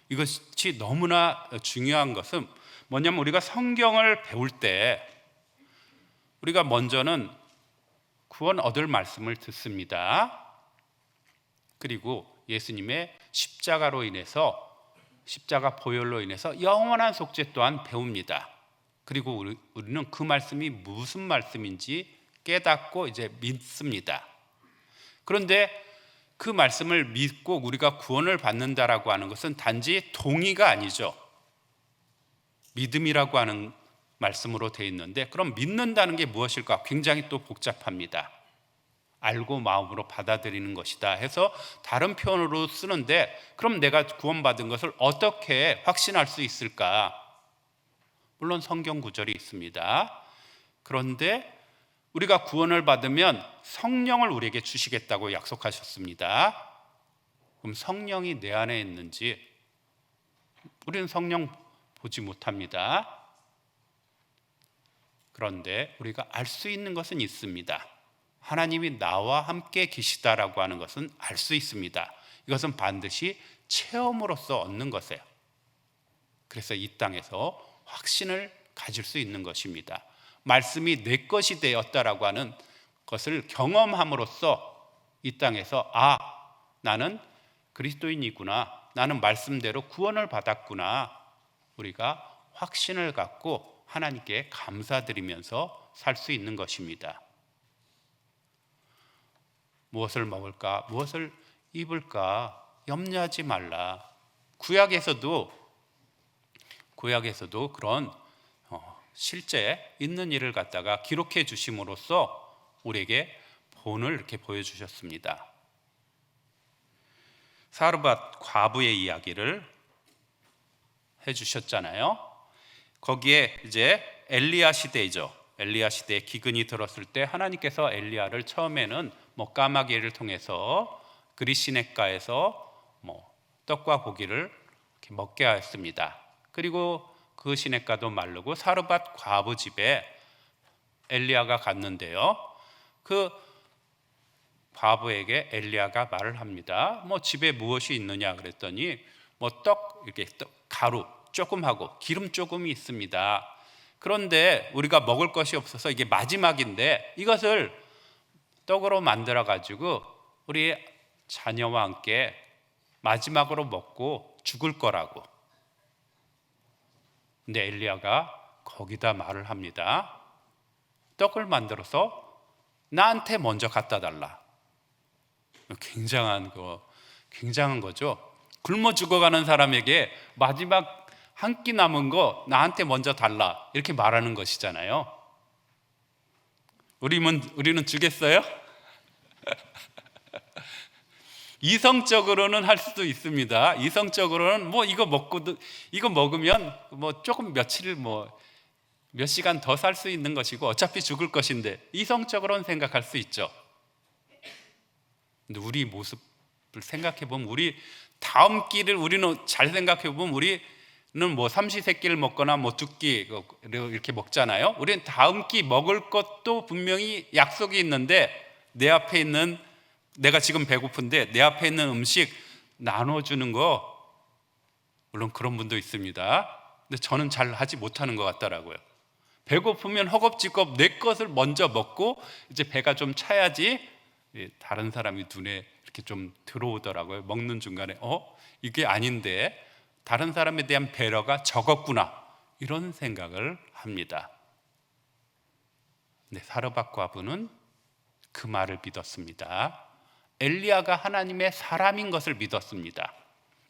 이것이 너무나 중요한 것은 뭐냐면 우리가 성경을 배울 때 우리가 먼저는 구원 얻을 말씀을 듣습니다. 그리고 예수님의 십자가로 인해서, 십자가 보혈로 인해서 영원한 속죄 또한 배웁니다. 그리고 우리는 그 말씀이 무슨 말씀인지 깨닫고 이제 믿습니다. 그런데 그 말씀을 믿고 우리가 구원을 받는다라고 하는 것은 단지 동의가 아니죠. 믿음이라고 하는 말씀으로 되어 있는데, 그럼 믿는다는 게 무엇일까? 굉장히 또 복잡합니다. 알고 마음으로 받아들이는 것이다 해서 다른 표현으로 쓰는데, 그럼 내가 구원받은 것을 어떻게 확신할 수 있을까? 물론 성경 구절이 있습니다. 그런데 우리가 구원을 받으면 성령을 우리에게 주시겠다고 약속하셨습니다. 그럼 성령이 내 안에 있는지 우리는 성령 보지 못합니다. 그런데 우리가 알 수 있는 것은 있습니다. 하나님이 나와 함께 계시다라고 하는 것은 알 수 있습니다. 이것은 반드시 체험으로서 얻는 것이에요. 그래서 이 땅에서 확신을 가질 수 있는 것입니다. 말씀이 내 것이 되었다라고 하는 것을 경험함으로써 이 땅에서 나는 그리스도인이구나, 나는 말씀대로 구원을 받았구나, 우리가 확신을 갖고 하나님께 감사드리면서 살 수 있는 것입니다. 무엇을 먹을까, 무엇을 입을까 염려하지 말라. 구약에서도 그런 실제 있는 일을 갖다가 기록해 주심으로써 우리에게 본을 이렇게 보여주셨습니다. 사르밧 과부의 이야기를 해주셨잖아요. 거기에 이제 엘리야 시대이죠. 엘리야 시대에 기근이 들었을 때 하나님께서 엘리야를 처음에는 까마귀를 통해서 그릿시냇가에서 떡과 고기를 이렇게 먹게 하였습니다. 그리고 그 시냇가도 마르고 사르밧 과부 집에 엘리야가 갔는데요. 그 과부에게 엘리야가 말을 합니다. 집에 무엇이 있느냐 그랬더니 떡 이렇게 가루 조금 하고 기름 조금이 있습니다. 그런데 우리가 먹을 것이 없어서 이게 마지막인데 이것을 떡으로 만들어 가지고 우리 자녀와 함께 마지막으로 먹고 죽을 거라고. 근데 엘리야가 거기다 말을 합니다. 떡을 만들어서 나한테 먼저 갖다 달라. 굉장한 거죠. 굶어 죽어가는 사람에게 마지막 한 끼 남은 거 나한테 먼저 달라, 이렇게 말하는 것이잖아요. 우리는 주겠어요? 이성적으로는 할 수도 있습니다. 이성적으로는 이거 먹으면 조금 며칠 몇 시간 더 살 수 있는 것이고 어차피 죽을 것인데, 이성적으로는 생각할 수 있죠. 근데 우리 모습을 생각해 보면, 우리 다음 끼를 우리는 잘 생각해 보면, 우리는 삼시세끼를 먹거나 두 끼 이렇게 먹잖아요. 우리는 다음 끼 먹을 것도 분명히 약속이 있는데 내 앞에 있는 내가 지금 배고픈데 내 앞에 있는 음식 나눠주는 거, 물론 그런 분도 있습니다. 근데 저는 잘 하지 못하는 것 같더라고요. 배고프면 허겁지겁 내 것을 먼저 먹고 이제 배가 좀 차야지 다른 사람이 눈에 이렇게 좀 들어오더라고요. 먹는 중간에 이게 아닌데 다른 사람에 대한 배려가 적었구나, 이런 생각을 합니다. 근데 사르밧 과부는 그 말을 믿었습니다. 엘리야가 하나님의 사람인 것을 믿었습니다.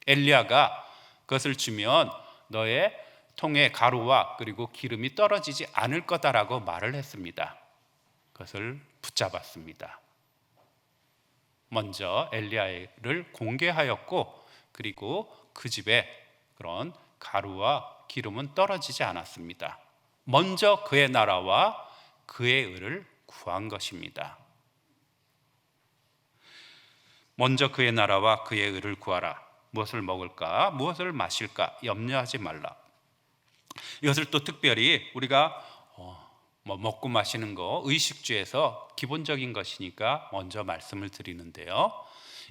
엘리야가 그것을 주면 너의 통에 가루와 그리고 기름이 떨어지지 않을 거다라고 말을 했습니다. 그것을 붙잡았습니다. 먼저 엘리야를 공개하였고, 그리고 그 집에 그런 가루와 기름은 떨어지지 않았습니다. 먼저 그의 나라와 그의 의를 구한 것입니다. 먼저 그의 나라와 그의 의를 구하라. 무엇을 먹을까, 무엇을 마실까 염려하지 말라. 이것을 또 특별히 우리가 먹고 마시는 거 의식주에서 기본적인 것이니까 먼저 말씀을 드리는데요,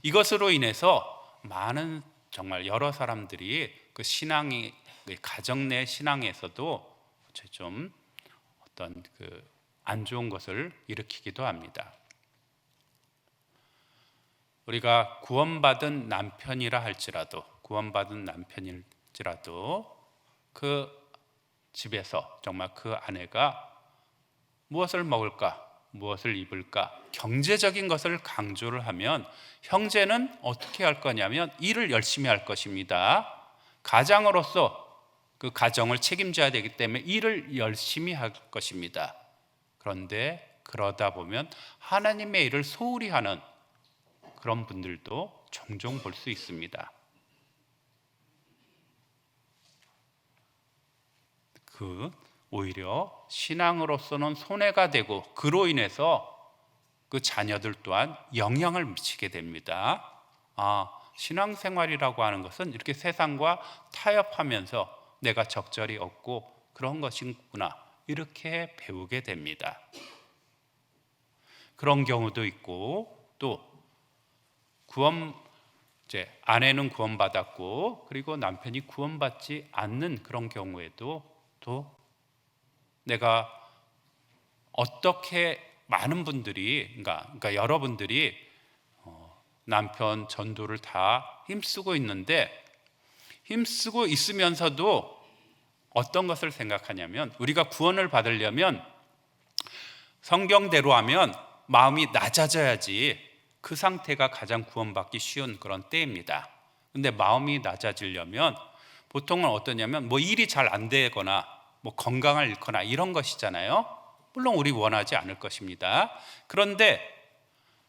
이것으로 인해서 많은, 정말 여러 사람들이 그 신앙이, 가정 내 신앙에서도 좀 어떤 그 안 좋은 것을 일으키기도 합니다. 우리가 구원받은 남편이라 할지라도, 그 집에서 정말 그 아내가 무엇을 먹을까, 무엇을 입을까, 경제적인 것을 강조를 하면 형제는 어떻게 할 거냐면 일을 열심히 할 것입니다. 가장으로서 그 가정을 책임져야 되기 때문에 일을 열심히 할 것입니다. 그런데 그러다 보면 하나님의 일을 소홀히 하는 그런 분들도 종종 볼 수 있습니다. 오히려 신앙으로서는 손해가 되고, 그로 인해서 그 자녀들 또한 영향을 미치게 됩니다. 신앙생활이라고 하는 것은 이렇게 세상과 타협하면서 내가 적절히 얻고 그런 것이구나, 이렇게 배우게 됩니다. 그런 경우도 있고, 또 아내는 구원받았고 그리고 남편이 구원받지 않는 그런 경우에도 또 내가 어떻게, 많은 분들이, 그러니까 여러분들이 남편 전도를 다 힘쓰고 있는데, 힘쓰고 있으면서도 어떤 것을 생각하냐면, 우리가 구원을 받으려면 성경대로 하면 마음이 낮아져야지 그 상태가 가장 구원받기 쉬운 그런 때입니다. 근데 마음이 낮아지려면 보통은 어떠냐면 일이 잘 안 되거나 건강을 잃거나 이런 것이잖아요. 물론 우리 원하지 않을 것입니다. 그런데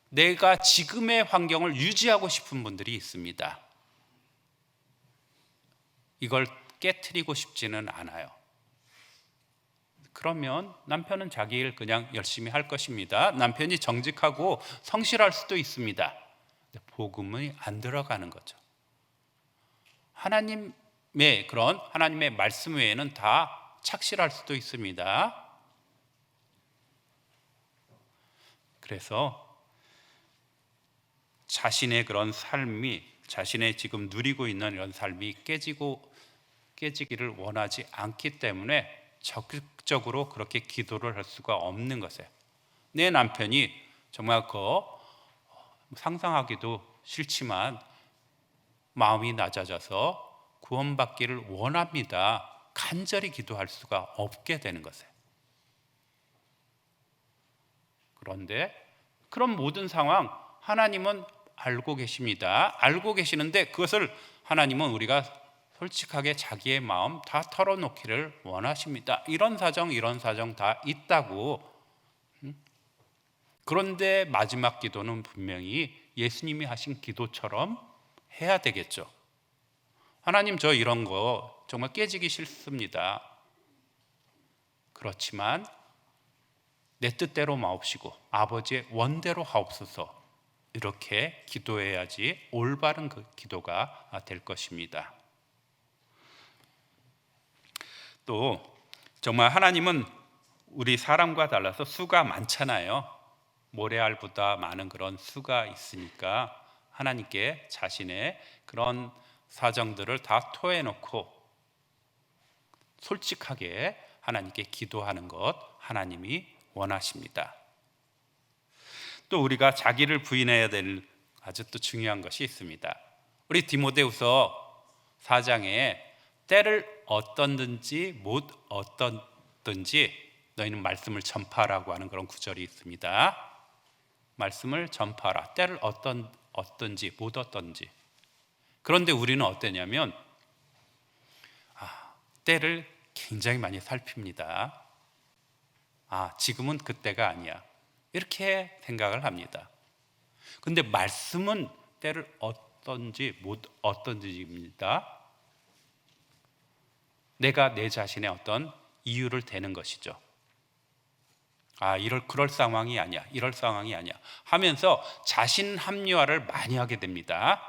내가 지금의 환경을 유지하고 싶은 분들이 있습니다. 이걸 깨트리고 싶지는 않아요. 그러면 남편은 자기 일 그냥 열심히 할 것입니다. 남편이 정직하고 성실할 수도 있습니다. 복음이 안 들어가는 거죠. 하나님의 말씀 외에는 다 착실할 수도 있습니다. 그래서 자신의 그런 삶이, 자신의 지금 누리고 있는 이런 삶이 깨지기를 원하지 않기 때문에 적극적으로 그렇게 기도를 할 수가 없는 것이에요. 내 남편이 정말 상상하기도 싫지만 마음이 낮아져서 구원받기를 원합니다. 간절히 기도할 수가 없게 되는 것이에요. 그런데 그런 모든 상황 하나님은 알고 계십니다. 알고 계시는데 그것을 하나님은 우리가 솔직하게 자기의 마음 다 털어놓기를 원하십니다. 이런 사정 다 있다고. 그런데 마지막 기도는 분명히 예수님이 하신 기도처럼 해야 되겠죠. 하나님, 저 이런 거 정말 깨지기 싫습니다. 그렇지만 내 뜻대로 마옵시고 아버지의 원대로 하옵소서. 이렇게 기도해야지 올바른 그 기도가 될 것입니다. 또 정말 하나님은 우리 사람과 달라서 수가 많잖아요. 모래알보다 많은 그런 수가 있으니까 하나님께 자신의 그런 사정들을 다 토해놓고 솔직하게 하나님께 기도하는 것 하나님이 원하십니다. 또 우리가 자기를 부인해야 될 아주 또 중요한 것이 있습니다. 우리 디모데후서 4장에 때를 어떻든지 못 어떻든지 너희는 말씀을 전파하라고 하는 그런 구절이 있습니다. 말씀을 전파하라. 때를 어떤지 못 어떤지. 그런데 우리는 어떠냐면 때를 굉장히 많이 살핍니다. 지금은 그때가 아니야. 이렇게 생각을 합니다. 근데 말씀은 때를 어떤지 못 어떤지입니다. 내가 내 자신의 어떤 이유를 대는 것이죠. 그럴 상황이 아니야. 이럴 상황이 아니야. 하면서 자신 합리화를 많이 하게 됩니다.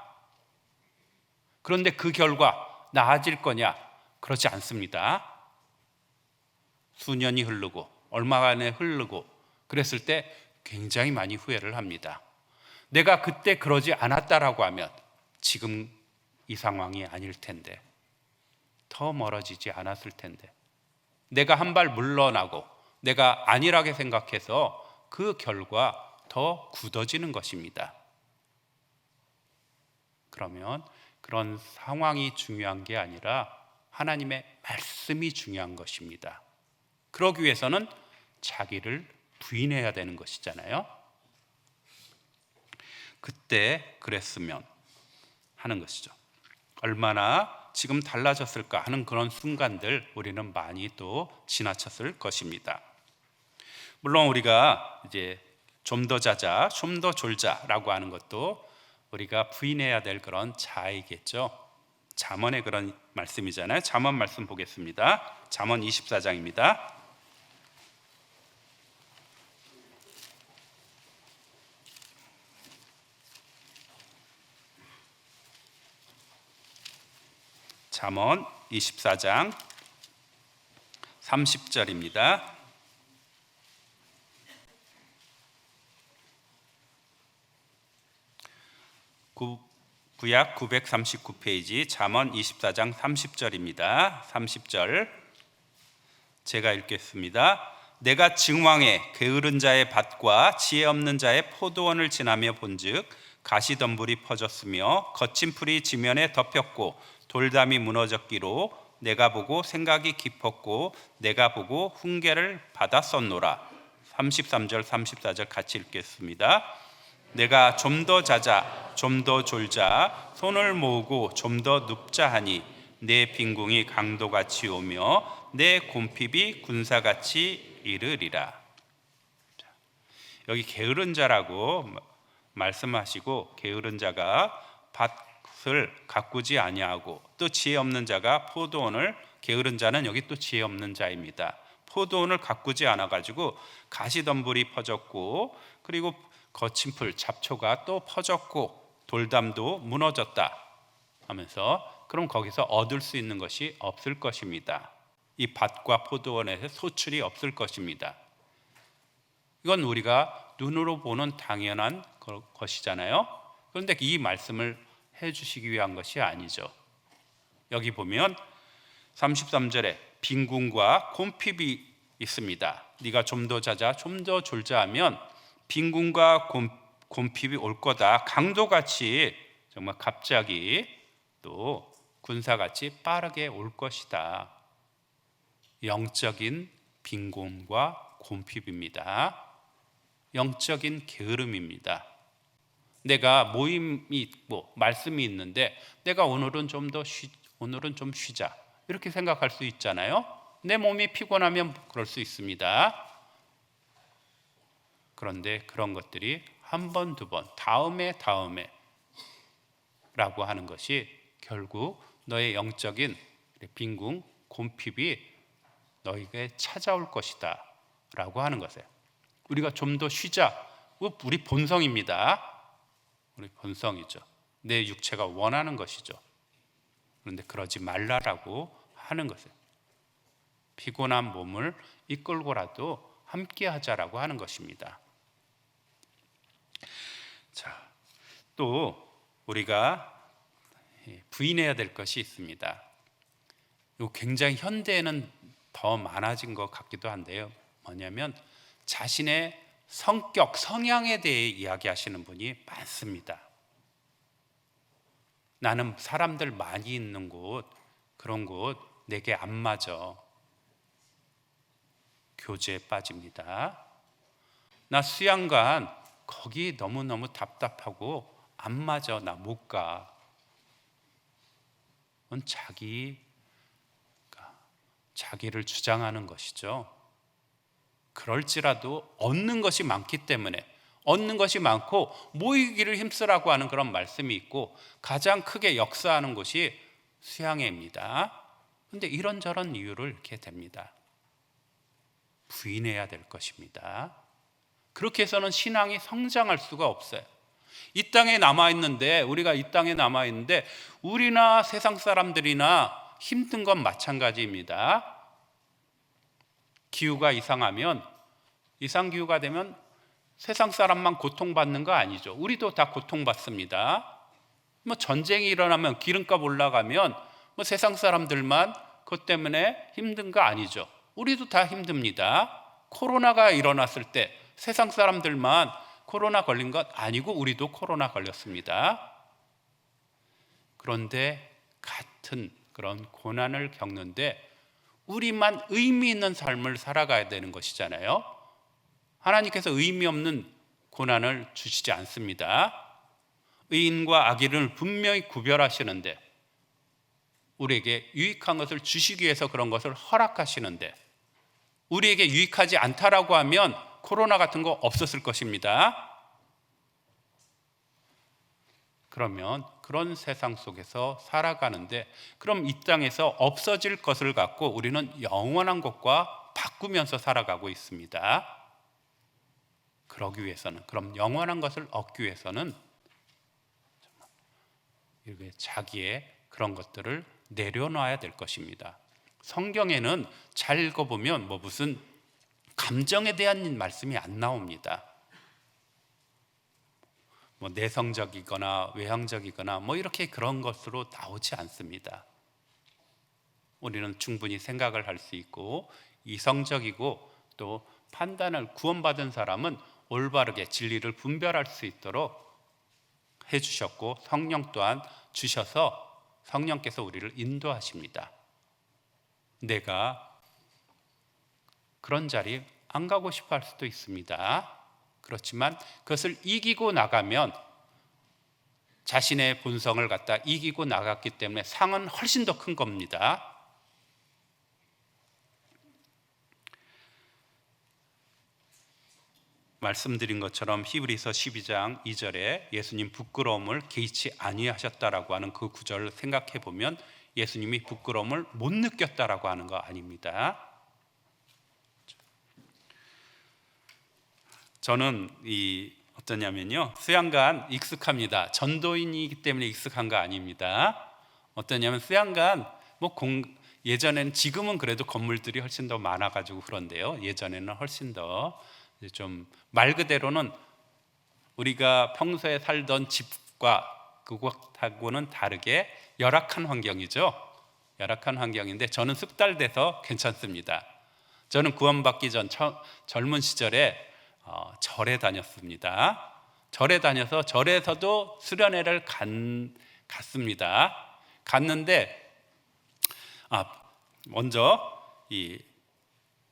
그런데 그 결과 나아질 거냐? 그렇지 않습니다. 수년이 흐르고 얼마간에 흐르고 그랬을 때 굉장히 많이 후회를 합니다. 내가 그때 그러지 않았다라고 하면 지금 이 상황이 아닐 텐데, 더 멀어지지 않았을 텐데, 내가 한 발 물러나고 내가 안일하게 생각해서 그 결과 더 굳어지는 것입니다. 그러면 그런 상황이 중요한 게 아니라 하나님의 말씀이 중요한 것입니다. 그러기 위해서는 자기를 부인해야 되는 것이잖아요. 그때 그랬으면 하는 것이죠. 얼마나 지금 달라졌을까 하는 그런 순간들 우리는 많이 또 지나쳤을 것입니다. 물론 우리가 이제 좀 더 자자, 좀 더 졸자라고 하는 것도 우리가 부인해야 될 그런 자아이겠죠. 잠언의 그런 말씀이잖아요. 잠언 말씀 보겠습니다. 잠언 24장입니다. 잠언 24장 30절입니다. 구약 939페이지 잠언 24장 30절입니다. 30절 제가 읽겠습니다. 내가 증왕에 게으른 자의 밭과 지혜 없는 자의 포도원을 지나며 본즉 가시덤불이 퍼졌으며 거친 풀이 지면에 덮였고 돌담이 무너졌기로 내가 보고 생각이 깊었고 내가 보고 훈계를 받았었노라. 33절 34절 같이 읽겠습니다. 내가 좀 더 자자 좀 더 졸자 손을 모으고 좀 더 눕자 하니 내 빈궁이 강도같이 오며 내 곰핍이 군사같이 이르리라. 여기 게으른 자라고 말씀하시고 게으른 자가 밭을 가꾸지 아니하고 또 지혜 없는 자가 포도원을 게으른 자는 여기 또 지혜 없는 자입니다. 포도원을 가꾸지 않아 가지고 가시덤불이 퍼졌고 그리고 거친 풀 잡초가 또 퍼졌고 돌담도 무너졌다 하면서 그럼 거기서 얻을 수 있는 것이 없을 것입니다. 이 밭과 포도원에서 소출이 없을 것입니다. 이건 우리가 눈으로 보는 당연한 것이잖아요. 그런데 이 말씀을 해주시기 위한 것이 아니죠. 여기 보면 33절에 빈궁과 곰핍이 있습니다. 네가 좀 더 자자 좀 더 졸자 하면 빈궁과 곰핍이 올 거다. 강도같이 정말 갑자기 또 군사같이 빠르게 올 것이다. 영적인 빈곤과 곰핍입니다. 영적인 게으름입니다. 내가 모임이 있고 말씀이 있는데 내가 오늘은 좀 쉬자 이렇게 생각할 수 있잖아요. 내 몸이 피곤하면 그럴 수 있습니다. 그런데 그런 것들이 한 번, 두 번, 다음에 라고 하는 것이 결국 너의 영적인 빈궁, 곰핍이 너에게 찾아올 것이다 라고 하는 것이에요. 우리가 좀 더 쉬자. 우리 본성입니다. 우리 본성이죠. 내 육체가 원하는 것이죠. 그런데 그러지 말라라고 하는 것이에요. 피곤한 몸을 이끌고라도 함께 하자라고 하는 것입니다. 자, 또 우리가 부인해야 될 것이 있습니다. 이거 굉장히 현대에는 더 많아진 것 같기도 한데요. 뭐냐면 자신의 성격, 성향에 대해 이야기하시는 분이 많습니다. 나는 사람들 많이 있는 곳, 그런 곳 내게 안 맞아. 교제에 빠집니다. 나 수양관 거기 너무너무 답답하고 안 맞아. 나 못 가. 그건 자기를 주장하는 것이죠. 그럴지라도 얻는 것이 많기 때문에, 얻는 것이 많고 모이기를 힘쓰라고 하는 그런 말씀이 있고, 가장 크게 역사하는 곳이 수양회입니다. 그런데 이런저런 이유를 이렇게 됩니다. 부인해야 될 것입니다. 그렇게 해서는 신앙이 성장할 수가 없어요. 이 땅에 남아있는데, 우리가 이 땅에 남아있는데 우리나 세상 사람들이나 힘든 건 마찬가지입니다. 기후가 이상하면, 이상기후가 되면 세상 사람만 고통받는 거 아니죠. 우리도 다 고통받습니다. 뭐 전쟁이 일어나면, 기름값 올라가면 뭐 세상 사람들만 그것 때문에 힘든 거 아니죠. 우리도 다 힘듭니다. 코로나가 일어났을 때 세상 사람들만 코로나 걸린 것 아니고 우리도 코로나 걸렸습니다. 그런데 같은 그런 고난을 겪는데 우리만 의미 있는 삶을 살아가야 되는 것이잖아요. 하나님께서 의미 없는 고난을 주시지 않습니다. 의인과 악인을 분명히 구별하시는데, 우리에게 유익한 것을 주시기 위해서 그런 것을 허락하시는데, 우리에게 유익하지 않다라고 하면 코로나 같은 거 없었을 것입니다. 그러면 그런 세상 속에서 살아가는데, 그럼 이 땅에서 없어질 것을 갖고 우리는 영원한 것과 바꾸면서 살아가고 있습니다. 그러기 위해서는, 그럼 영원한 것을 얻기 위해서는 이렇게 자기의 그런 것들을 내려놔야 될 것입니다. 성경에는 잘 읽어보면 무슨 감정에 대한 말씀이 안 나옵니다. 내성적이거나 외향적이거나 이렇게 그런 것으로 나오지 않습니다. 우리는 충분히 생각을 할 수 있고, 이성적이고, 또 판단을, 구원받은 사람은 올바르게 진리를 분별할 수 있도록 해주셨고, 성령 또한 주셔서 성령께서 우리를 인도하십니다. 내가 그런 자리 안 가고 싶어 할 수도 있습니다. 그렇지만 그것을 이기고 나가면, 자신의 본성을 갖다 이기고 나갔기 때문에 상은 훨씬 더 큰 겁니다. 말씀드린 것처럼 히브리서 12장 2절에 예수님 부끄러움을 개의치 아니하셨다라고 하는 그 구절을 생각해 보면 예수님이 부끄러움을 못 느꼈다라고 하는 거 아닙니다. 저는 어떠냐면요, 수양관 익숙합니다. 전도인이기 때문에 익숙한 거 아닙니다. 어떠냐면 수양관 예전에는, 지금은 그래도 건물들이 훨씬 더 많아가지고 그런데요, 예전에는 훨씬 더 좀 말 그대로는 우리가 평소에 살던 집과 그것하고는 다르게 열악한 환경이죠. 열악한 환경인데 저는 숙달돼서 괜찮습니다. 저는 구원받기 전 젊은 시절에 절에 다녔습니다. 절에 다녀서 절에서도 수련회를 갔습니다. 갔는데 먼저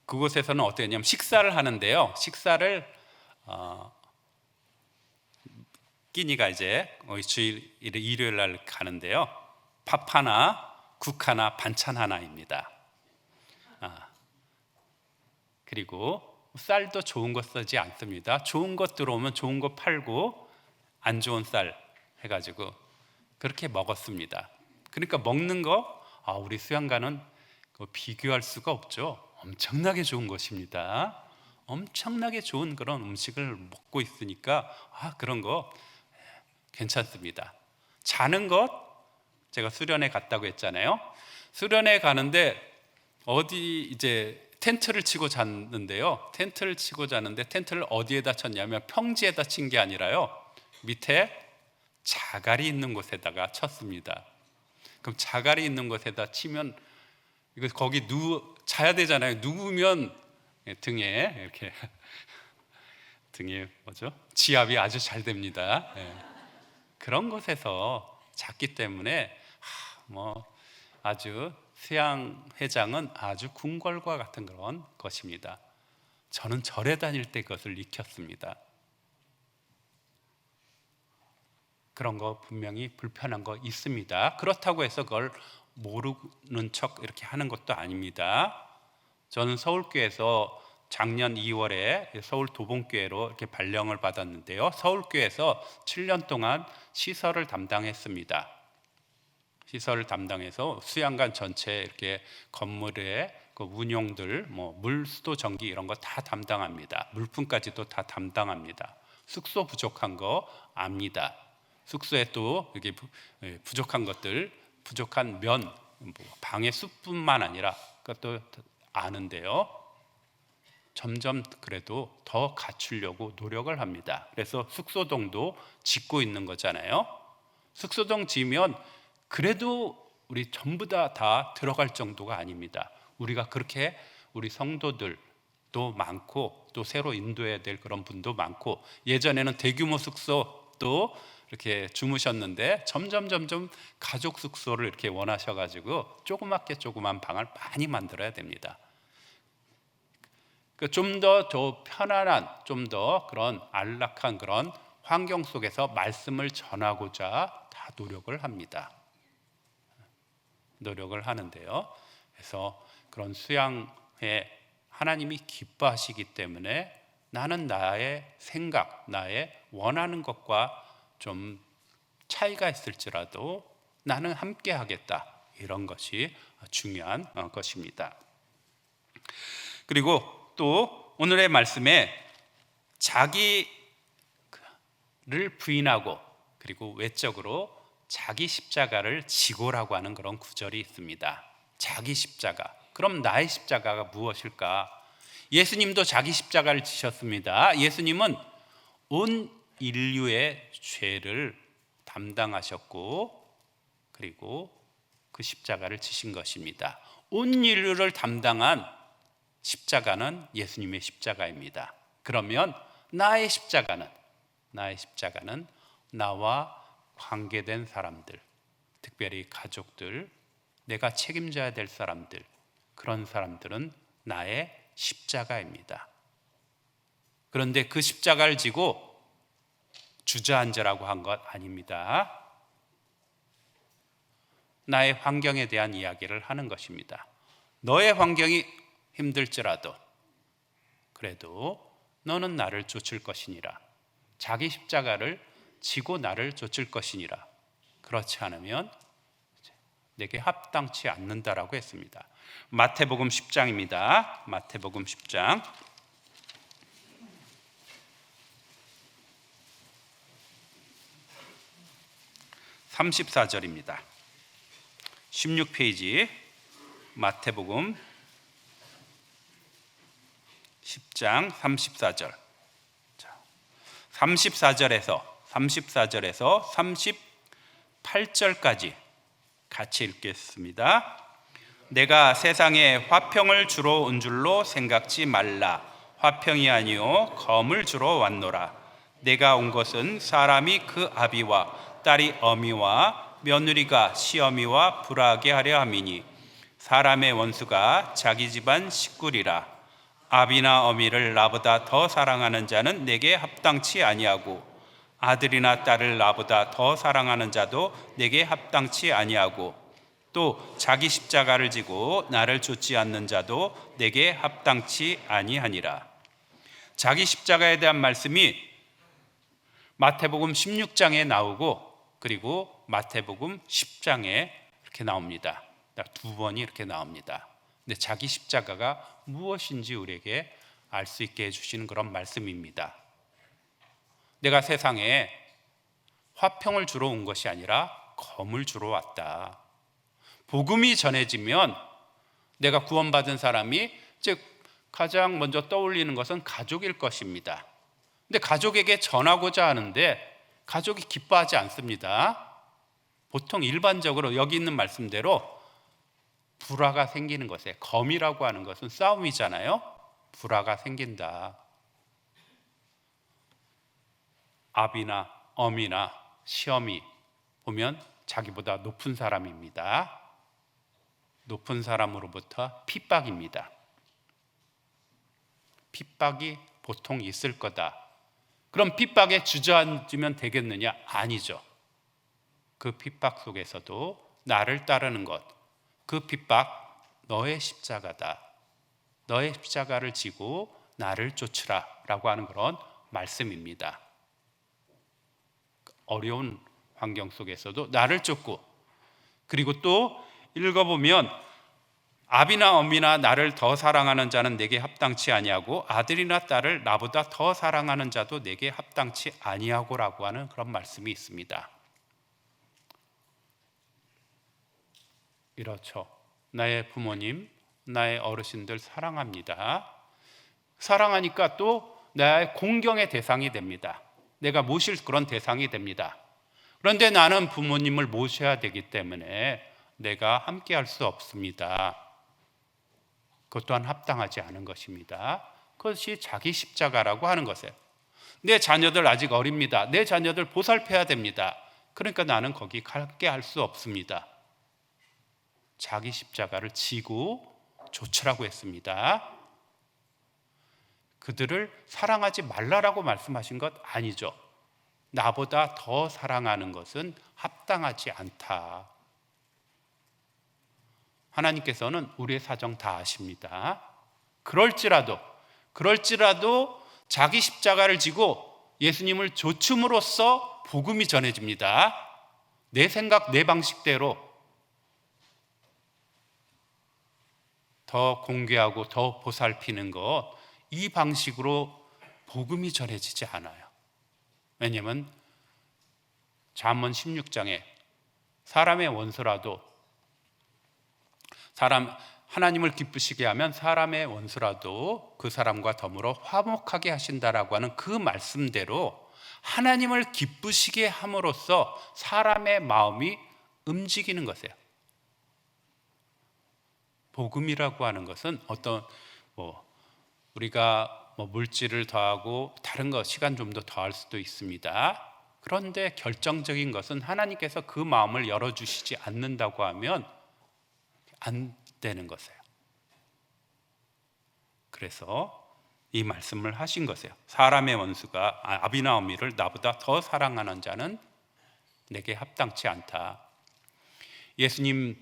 그곳에서는 어땠냐면 식사를 하는데요. 식사를 끼니가 이제 일요일 날 가는데요. 밥 하나, 국 하나, 반찬 하나입니다. 그리고 쌀도 좋은 거 쓰지 않습니다. 좋은 것 들어오면 좋은 거 팔고 안 좋은 쌀 해가지고 그렇게 먹었습니다. 그러니까 먹는 거, 우리 수양관은 비교할 수가 없죠. 엄청나게 좋은 것입니다. 엄청나게 좋은 그런 음식을 먹고 있으니까 그런 거 괜찮습니다. 자는 것, 제가 수련회 갔다고 했잖아요. 수련회 가는데 어디 이제 텐트를 치고 잤는데요. 텐트를 치고 자는데 텐트를 어디에다 쳤냐면 평지에다 친 게 아니라요, 밑에 자갈이 있는 곳에다가 쳤습니다. 그럼 자갈이 있는 곳에다 치면 이거 거기 자야 되잖아요. 누우면 등에 이렇게 등에 지압이 아주 잘 됩니다. 그런 곳에서 잤기 때문에 아주 수양회장은 아주 궁궐과 같은 그런 것입니다. 저는 절에 다닐 때 그것을 익혔습니다. 그런 거 분명히 불편한 거 있습니다. 그렇다고 해서 그걸 모르는 척 이렇게 하는 것도 아닙니다. 저는 서울교회에서 작년 2월에 서울 도봉교회로 이렇게 발령을 받았는데요, 서울교회에서 7년 동안 시설을 담당했습니다. 시설을 담당해서 수양관 전체 이렇게 건물의 그 운용들, 물, 수도, 전기 이런 거 다 담당합니다. 물품까지도 다 담당합니다. 숙소 부족한 거 압니다. 숙소에 또 이게 부족한 것들, 부족한 면, 방의 숲뿐만 아니라 그것도 아는데요, 점점 그래도 더 갖추려고 노력을 합니다. 그래서 숙소동도 짓고 있는 거잖아요. 숙소동 지으면 그래도 우리 전부 다 들어갈 정도가 아닙니다. 우리가 그렇게 우리 성도들도 많고 또 새로 인도해야 될 그런 분도 많고, 예전에는 대규모 숙소도 이렇게 주무셨는데 점점 가족 숙소를 이렇게 원하셔가지고 조그만 방을 많이 만들어야 됩니다. 좀 더 편안한, 좀 더 그런 안락한 그런 환경 속에서 말씀을 전하고자 다 노력을 합니다. 노력을 하는데요, 그래서 그런 수양회 하나님이 기뻐하시기 때문에 나는 나의 생각, 나의 원하는 것과 좀 차이가 있을지라도 나는 함께 하겠다, 이런 것이 중요한 것입니다. 그리고 또 오늘의 말씀에 자기를 부인하고 그리고 외적으로 자기 십자가를 지고라고 하는 그런 구절이 있습니다. 자기 십자가. 그럼 나의 십자가가 무엇일까? 예수님도 자기 십자가를 지셨습니다. 예수님은 온 인류의 죄를 담당하셨고 그리고 그 십자가를 지신 것입니다. 온 인류를 담당한 십자가는 예수님의 십자가입니다. 그러면 나의 십자가는 나와 관계된 사람들, 특별히 가족들, 내가 책임져야 될 사람들, 그런 사람들은 나의 십자가입니다. 그런데 그 십자가를 지고 주저앉으라고 한 것 아닙니다. 나의 환경에 대한 이야기를 하는 것입니다. 너의 환경이 힘들지라도 그래도 너는 나를 쫓을 것이니라. 자기 십자가를 지고 나를 쫓을 것이니라. 그렇지 않으면 내게 합당치 않는다라고 했습니다. 마태복음 10장입니다. 마태복음 10장 34절입니다. 16페이지 마태복음 10장 34절. 34절에서 38절까지 같이 읽겠습니다. 내가 세상에 화평을 주러 온 줄로 생각지 말라. 화평이 아니요 검을 주러 왔노라. 내가 온 것은 사람이 그 아비와 딸이 어미와 며느리가 시어미와 불화하게 하려 함이니 사람의 원수가 자기 집안 식구리라. 아비나 어미를 나보다 더 사랑하는 자는 내게 합당치 아니하고 아들이나 딸을 나보다 더 사랑하는 자도 내게 합당치 아니하고 또 자기 십자가를 지고 나를 쫓지 않는 자도 내게 합당치 아니하니라. 자기 십자가에 대한 말씀이 마태복음 16장에 나오고 그리고 마태복음 10장에 이렇게 나옵니다. 두 번이 이렇게 나옵니다. 근데 자기 십자가가 무엇인지 우리에게 알 수 있게 해주시는 그런 말씀입니다. 내가 세상에 화평을 주러 온 것이 아니라 검을 주러 왔다. 복음이 전해지면 내가 구원받은 사람이 즉 가장 먼저 떠올리는 것은 가족일 것입니다. 근데 가족에게 전하고자 하는데 가족이 기뻐하지 않습니다. 보통 일반적으로 여기 있는 말씀대로 불화가 생기는 것에, 검이라고 하는 것은 싸움이잖아요. 불화가 생긴다. 아비나 어미나 시어미 보면 자기보다 높은 사람입니다. 높은 사람으로부터 핍박입니다. 핍박이 보통 있을 거다. 그럼 핍박에 주저앉으면 되겠느냐? 아니죠. 그 핍박 속에서도 나를 따르는 것, 그 핍박 너의 십자가다. 너의 십자가를 지고 나를 쫓으라 라고 하는 그런 말씀입니다. 어려운 환경 속에서도 나를 쫓고, 그리고 또 읽어보면 아비나 어미나 나를 더 사랑하는 자는 내게 합당치 아니하고 아들이나 딸을 나보다 더 사랑하는 자도 내게 합당치 아니하고라고 하는 그런 말씀이 있습니다. 이렇죠. 나의 부모님, 나의 어르신들 사랑합니다. 사랑하니까 또 나의 공경의 대상이 됩니다. 내가 모실 그런 대상이 됩니다. 그런데 나는 부모님을 모셔야 되기 때문에 내가 함께 할 수 없습니다. 그것 또한 합당하지 않은 것입니다. 그것이 자기 십자가라고 하는 것이에요. 내 자녀들 아직 어립니다. 내 자녀들 보살펴야 됩니다. 그러니까 나는 거기 함께 할 수 없습니다. 자기 십자가를 지고 좇으라고 했습니다. 그들을 사랑하지 말라라고 말씀하신 것 아니죠. 나보다 더 사랑하는 것은 합당하지 않다. 하나님께서는 우리의 사정 다 아십니다. 그럴지라도 자기 십자가를 지고 예수님을 좇음으로써 복음이 전해집니다. 내 생각, 내 방식대로 더 공개하고 더 보살피는 것, 이 방식으로 복음이 전해지지 않아요. 왜냐하면 잠언 16장에 사람의 원수라도 하나님을 기쁘시게 하면 사람의 원수라도 그 사람과 더불어 화목하게 하신다라고 하는 그 말씀대로 하나님을 기쁘시게 함으로써 사람의 마음이 움직이는 것이에요. 복음이라고 하는 것은 어떤 우리가 물질을 더하고 다른 거 시간 좀 더 더할 수도 있습니다. 그런데 결정적인 것은 하나님께서 그 마음을 열어주시지 않는다고 하면 안 되는 것이에요. 그래서 이 말씀을 하신 것이에요. 사람의 원수가 아비나 어미를 나보다 더 사랑하는 자는 내게 합당치 않다. 예수님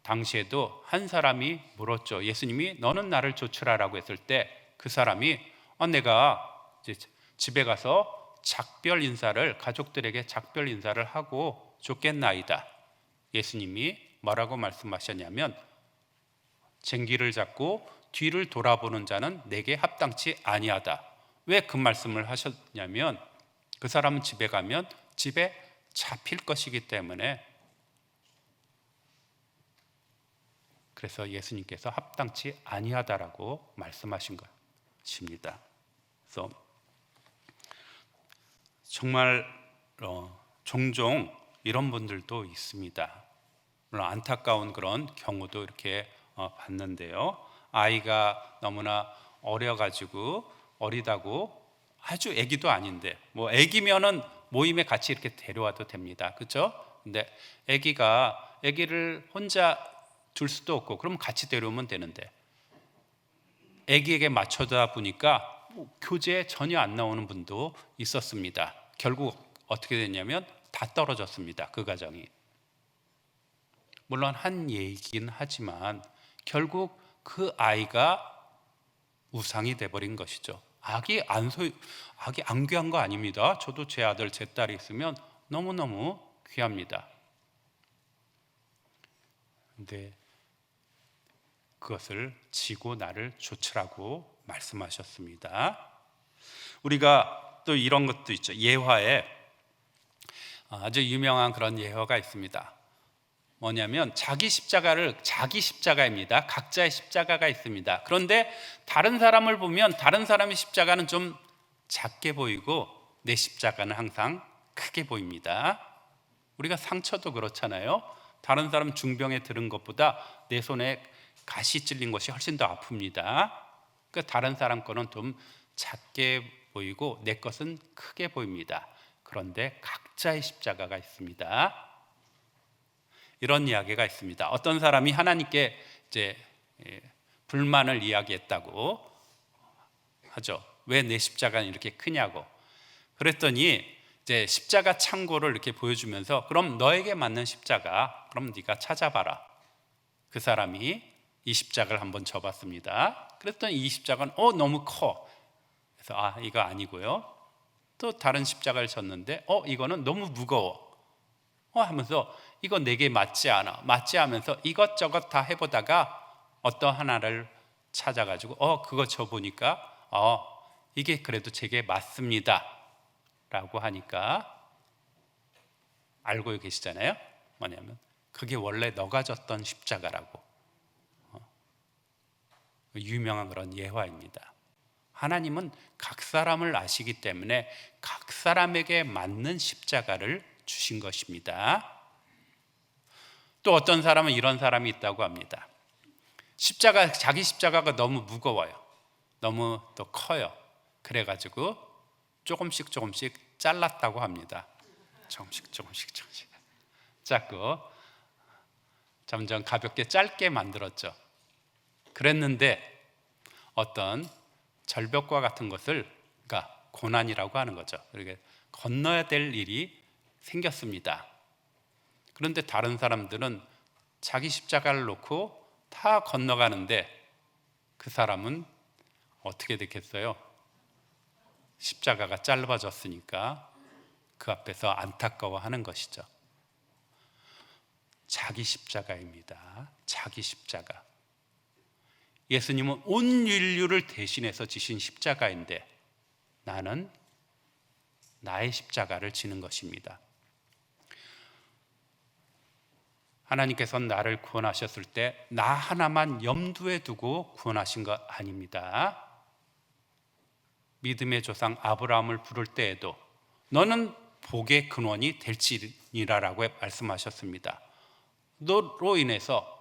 당시에도 한 사람이 물었죠. 예수님이 너는 나를 좇으라라고 했을 때 그 사람이 내가 이제 집에 가서 작별 인사를, 가족들에게 작별 인사를 하고 쫓겠나이다. 예수님이 뭐라고 말씀하셨냐면 쟁기를 잡고 뒤를 돌아보는 자는 내게 합당치 아니하다. 왜 그 말씀을 하셨냐면 그 사람은 집에 가면 집에 잡힐 것이기 때문에, 그래서 예수님께서 합당치 아니하다라고 말씀하신 것입니다. 그래서 정말 종종 이런 분들도 있습니다. 물론 안타까운 그런 경우도 이렇게 봤는데요. 아이가 너무나 어리다고 아주 애기도 아닌데, 애기면은 모임에 같이 이렇게 데려와도 됩니다. 그렇죠? 근데 애기를 혼자 둘 수도 없고, 그럼 같이 데려오면 되는데, 애기에게 맞춰다 보니까 교재에 전혀 안 나오는 분도 있었습니다. 결국 어떻게 됐냐면 다 떨어졌습니다. 그 가정이. 물론 한 얘기긴 하지만 결국 그 아이가 우상이 돼버린 것이죠. 악이 안 귀한 거 아닙니다. 저도 제 아들, 제 딸이 있으면 너무너무 귀합니다. 근데 그것을 지고 나를 좇으라고 말씀하셨습니다. 우리가 또 이런 것도 있죠. 예화에 아주 유명한 그런 예화가 있습니다. 뭐냐면 자기 십자가입니다. 각자의 십자가가 있습니다. 그런데 다른 사람을 보면 다른 사람의 십자가는 좀 작게 보이고 내 십자가는 항상 크게 보입니다. 우리가 상처도 그렇잖아요. 다른 사람 중병에 들은 것보다 내 손에 가시 찔린 것이 훨씬 더 아픕니다. 그러니까 다른 사람 거는 좀 작게 보이고 내 것은 크게 보입니다. 그런데 각자의 십자가가 있습니다. 이런 이야기가 있습니다. 어떤 사람이 하나님께 이제 불만을 이야기했다고 하죠. 왜 내 십자가는 이렇게 크냐고. 그랬더니 이제 십자가 창고를 이렇게 보여주면서 그럼 너에게 맞는 십자가 그럼 네가 찾아봐라. 그 사람이 이 십자가를 한번 져봤습니다. 그랬더니 이 십자가는 너무 커. 그래서 이거 아니고요. 또 다른 십자가를 졌는데 이거는 너무 무거워. 하면서 이거 내게 맞지 않아. 맞지 하면서 이것저것 다 해보다가 어떤 하나를 찾아가지고 그거 져보니까 이게 그래도 제게 맞습니다 라고 하니까 알고 계시잖아요. 뭐냐면 그게 원래 너가 졌던 십자가라고. 유명한 그런 예화입니다. 하나님은 각 사람을 아시기 때문에 각 사람에게 맞는 십자가를 주신 것입니다. 또 어떤 사람은 이런 사람이 있다고 합니다. 자기 십자가가 너무 무거워요. 너무 또 커요. 그래가지고 조금씩 잘랐다고 합니다. 조금씩 자꾸 점점 가볍게 짧게 만들었죠. 그랬는데 어떤 절벽과 같은 것을, 그러니까 고난이라고 하는 거죠. 그렇게 건너야 될 일이 생겼습니다. 그런데 다른 사람들은 자기 십자가를 놓고 다 건너가는데 그 사람은 어떻게 됐겠어요? 십자가가 짧아졌으니까 그 앞에서 안타까워하는 것이죠. 자기 십자가입니다. 자기 십자가. 예수님은 온 인류를 대신해서 지신 십자가인데 나는 나의 십자가를 지는 것입니다. 하나님께서는 나를 구원하셨을 때 나 하나만 염두에 두고 구원하신 것 아닙니다. 믿음의 조상 아브라함을 부를 때에도 너는 복의 근원이 될지니라라고 말씀하셨습니다. 너로 인해서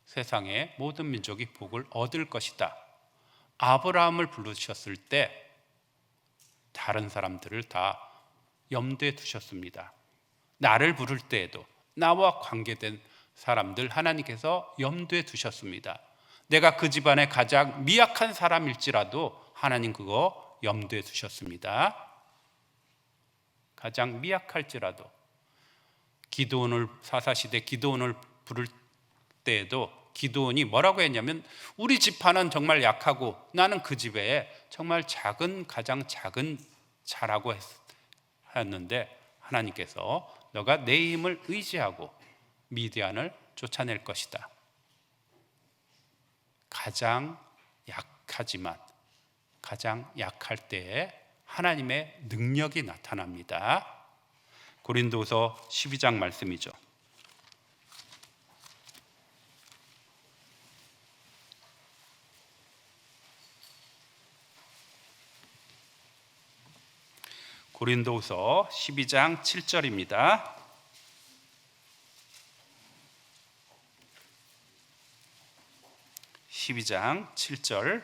세상의 모든 민족이 복을 얻을 것이다. 아브라함을 부르셨을 때 다른 사람들을 다 염두에 두셨습니다. 나를 부를 때에도 나와 관계된 사람들 하나님께서 염두에 두셨습니다. 내가 그 집안의 가장 미약한 사람일지라도 하나님 그거 염두에 두셨습니다. 가장 미약할지라도 기드온을 사사시대 기드온을 부를 때에도 기드온이 뭐라고 했냐면 우리 지파는 정말 약하고 나는 그 집에 정말 가장 작은 자라고 했는데 하나님께서 너가 내 힘을 의지하고 미디안을 쫓아낼 것이다. 가장 약하지만 가장 약할 때에 하나님의 능력이 나타납니다. 고린도서 12장 말씀이죠. 고린도서 12장 7절입니다. (12장 7절)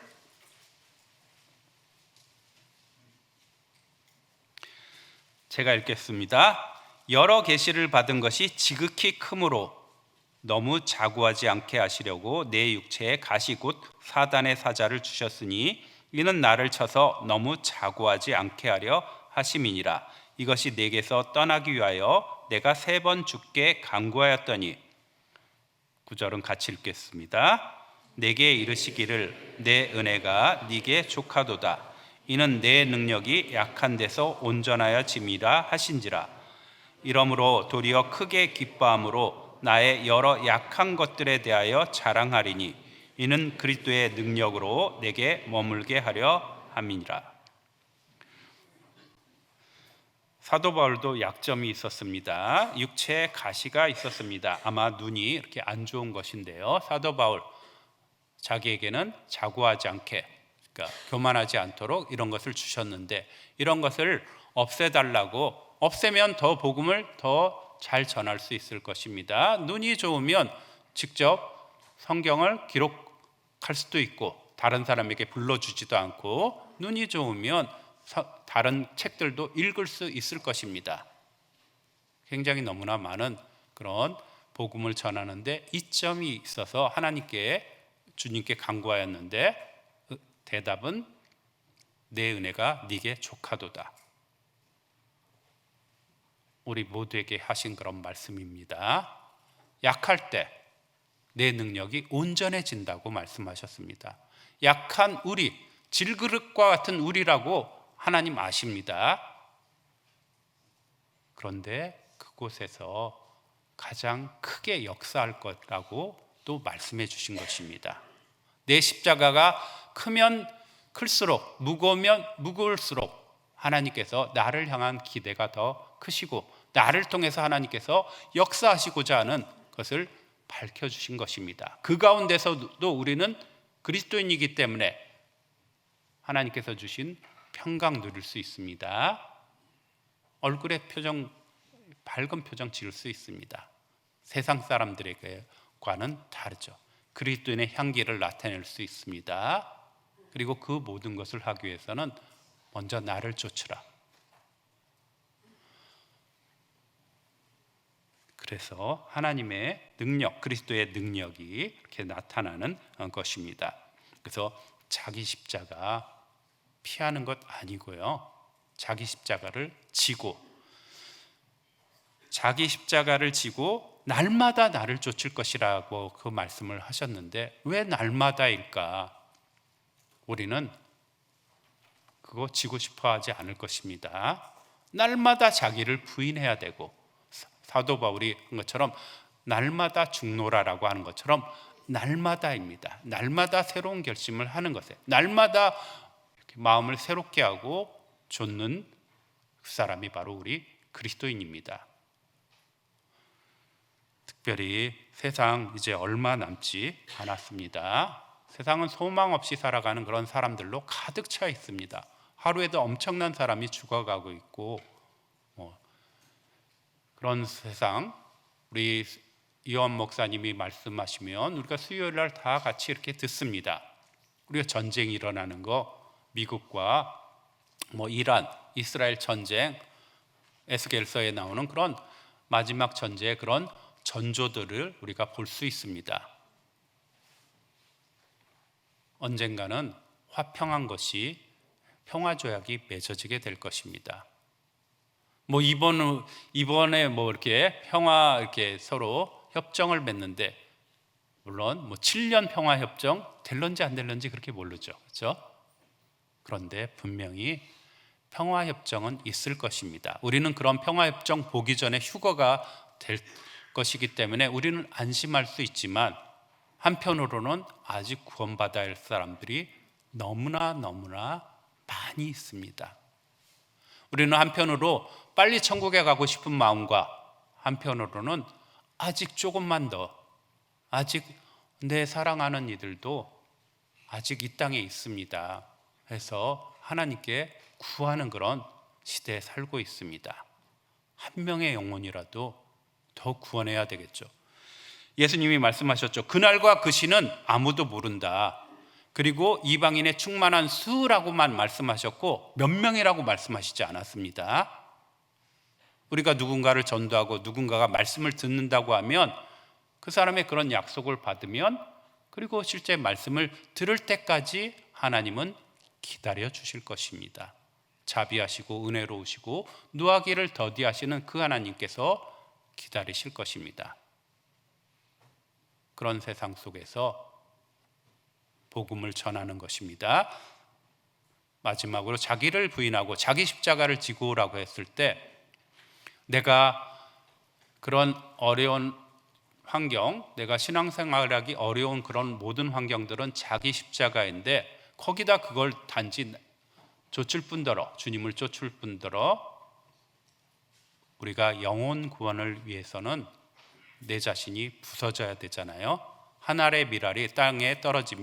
제가 읽겠습니다. 여러 계시를 받은 것이 지극히 크므로 너무 자구하지 않게 하시려고 내 육체에 가시 곧 사단의 사자를 주셨으니 이는 나를 쳐서 너무 자구하지 않게 하려 하심이니라. 이것이 내게서 떠나기 위하여 내가 3번 주께 간구하였더니 9절은 같이 읽겠습니다. 내게 이르시기를 내 은혜가 네게 족하도다. 이는 내 능력이 약한 데서 온전하여 짐이라 하신지라. 이러므로 도리어 크게 기뻐함으로 나의 여러 약한 것들에 대하여 자랑하리니 이는 그리스도의 능력으로 내게 머물게 하려 함이니라. 사도 바울도 약점이 있었습니다. 육체에 가시가 있었습니다. 아마 눈이 이렇게 안 좋은 것인데요. 사도 바울 자기에게는 자고하지 않게, 그러니까 교만하지 않도록 이런 것을 주셨는데, 이런 것을 없애달라고, 없애면 더 복음을 더 잘 전할 수 있을 것입니다. 눈이 좋으면 직접 성경을 기록할 수도 있고 다른 사람에게 불러주지도 않고, 눈이 좋으면 다른 책들도 읽을 수 있을 것입니다. 굉장히 너무나 많은 그런 복음을 전하는데 이점이 있어서 주님께 간구하였는데, 대답은 내 은혜가 네게 족하도다. 우리 모두에게 하신 그런 말씀입니다. 약할 때 내 능력이 온전해진다고 말씀하셨습니다. 약한 우리, 질그릇과 같은 우리라고 하나님 아십니다. 그런데 그곳에서 가장 크게 역사할 거라고 또 말씀해 주신 것입니다. 내 십자가가 크면 클수록, 무거우면 무거울수록 하나님께서 나를 향한 기대가 더 크시고, 나를 통해서 하나님께서 역사하시고자 하는 것을 밝혀주신 것입니다. 그 가운데서도 우리는 그리스도인이기 때문에 하나님께서 주신 평강 누릴 수 있습니다. 얼굴에 밝은 표정 지을 수 있습니다. 세상 사람들에게과는 다르죠. 그리스도인의 향기를 나타낼 수 있습니다. 그리고 그 모든 것을 하기 위해서는 먼저 나를 쫓으라. 그래서 하나님의 능력, 그리스도의 능력이 이렇게 나타나는 것입니다. 그래서 자기 십자가 피하는 것 아니고요, 자기 십자가를 지고 날마다 나를 쫓을 것이라고 그 말씀을 하셨는데, 왜 날마다일까? 우리는 그거 지고 싶어 하지 않을 것입니다. 날마다 자기를 부인해야 되고, 사도 바울이 한 것처럼 날마다 죽노라라고 하는 것처럼 날마다입니다. 날마다 새로운 결심을 하는 것에, 날마다 이렇게 마음을 새롭게 하고 좇는 그 사람이 바로 우리 그리스도인입니다. 특별히 세상 이제 얼마 남지 않았습니다. 세상은 소망 없이 살아가는 그런 사람들로 가득 차 있습니다. 하루에도 엄청난 사람이 죽어가고 있고, 그런 세상, 우리 이원 목사님이 말씀하시면 우리가 수요일 날 다 같이 이렇게 듣습니다. 우리가 전쟁이 일어나는 거, 미국과 이란, 이스라엘 전쟁, 에스겔서에 나오는 그런 마지막 전쟁의 그런 전조들을 우리가 볼 수 있습니다. 언젠가는 화평한 것이 평화조약이 맺어지게 될 것입니다. 이번에 이렇게 평화 이렇게 서로 협정을 맺는데, 물론 7년 평화 협정 될런지 안 될런지 그렇게 모르죠, 그렇죠? 그런데 분명히 평화 협정은 있을 것입니다. 우리는 그런 평화 협정 보기 전에 휴거가 될 것이기 때문에 우리는 안심할 수 있지만, 한편으로는 아직 구원받아야 할 사람들이 너무나 많이 있습니다. 우리는 한편으로 빨리 천국에 가고 싶은 마음과, 한편으로는 아직 조금만 더, 아직 내 사랑하는 이들도 아직 이 땅에 있습니다 해서 하나님께 구하는 그런 시대에 살고 있습니다. 한 명의 영혼이라도 더 구원해야 되겠죠. 예수님이 말씀하셨죠. 그날과 그 시는 아무도 모른다. 그리고 이방인의 충만한 수라고만 말씀하셨고 몇 명이라고 말씀하시지 않았습니다. 우리가 누군가를 전도하고 누군가가 말씀을 듣는다고 하면, 그 사람의 그런 약속을 받으면, 그리고 실제 말씀을 들을 때까지 하나님은 기다려 주실 것입니다. 자비하시고 은혜로우시고 노하기를 더디하시는 그 하나님께서 기다리실 것입니다. 그런 세상 속에서 복음을 전하는 것입니다. 마지막으로 자기를 부인하고 자기 십자가를 지고 오라고 했을 때, 내가 그런 어려운 환경, 내가 신앙생활하기 어려운 그런 모든 환경들은 자기 십자가인데, 거기다 그걸 단지 쫓을 뿐더러, 주님을 쫓을 뿐더러 우리가 영혼 구원을 위해서는 내 자신이 부서져야 되잖아요. 한 알의 밀알이 땅에 떨어져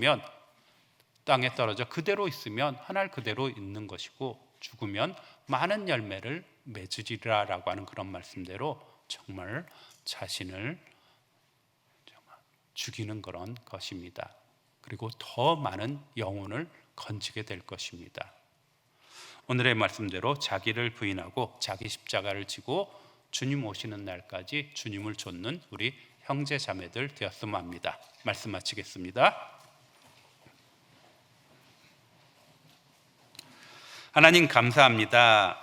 그대로 있으면 한 알 그대로 있는 것이고, 죽으면 많은 열매를 맺으리라라고 하는 그런 말씀대로 정말 자신을 죽이는 그런 것입니다. 그리고 더 많은 영혼을 건지게 될 것입니다. 오늘의 말씀대로 자기를 부인하고 자기 십자가를 지고 주님 오시는 날까지 주님을 좇는 우리 형제 자매들 되었으면 합니다. 말씀 마치겠습니다. 하나님 감사합니다.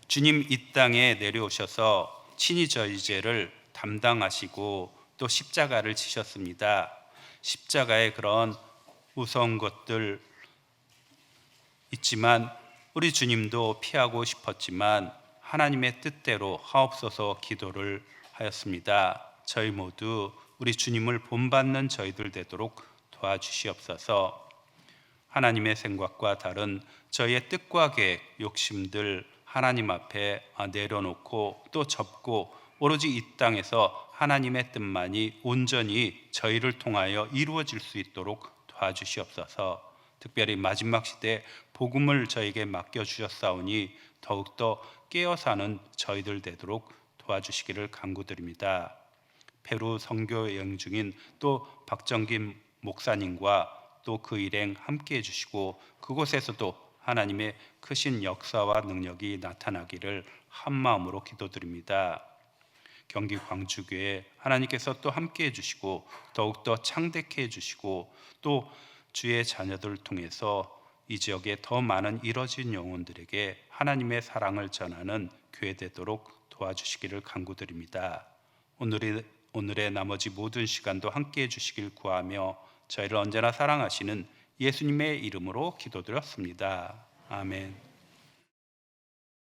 주님 이 땅에 내려오셔서 친히 저희 죄를 담당하시고 또 십자가를 지셨습니다. 십자가의 그런 무서운 것들 있지만 우리 주님도 피하고 싶었지만 하나님의 뜻대로 하옵소서 기도를 하였습니다. 저희 모두 우리 주님을 본받는 저희들 되도록 도와주시옵소서. 하나님의 생각과 다른 저희의 뜻과 계획, 욕심들 하나님 앞에 내려놓고 또 접고 오로지 이 땅에서 하나님의 뜻만이 온전히 저희를 통하여 이루어질 수 있도록 도와주시옵소서. 특별히 마지막 시대 복음을 저에게 맡겨주셨사오니 더욱더 깨어 사는 저희들 되도록 도와주시기를 간구드립니다. 페루 선교 여행 중인 또 박정김 목사님과 또 그 일행 함께 해주시고 그곳에서도 하나님의 크신 역사와 능력이 나타나기를 한마음으로 기도드립니다. 경기 광주교회 하나님께서 또 함께 해주시고 더욱더 창대케 해주시고 또 주의 자녀들을 통해서 이 지역에 더 많은 이뤄진 영혼들에게 하나님의 사랑을 전하는 교회 되도록 도와주시기를 간구드립니다. 오늘의 나머지 모든 시간도 함께 해주시길 구하며 저희를 언제나 사랑하시는 예수님의 이름으로 기도드렸습니다. 아멘.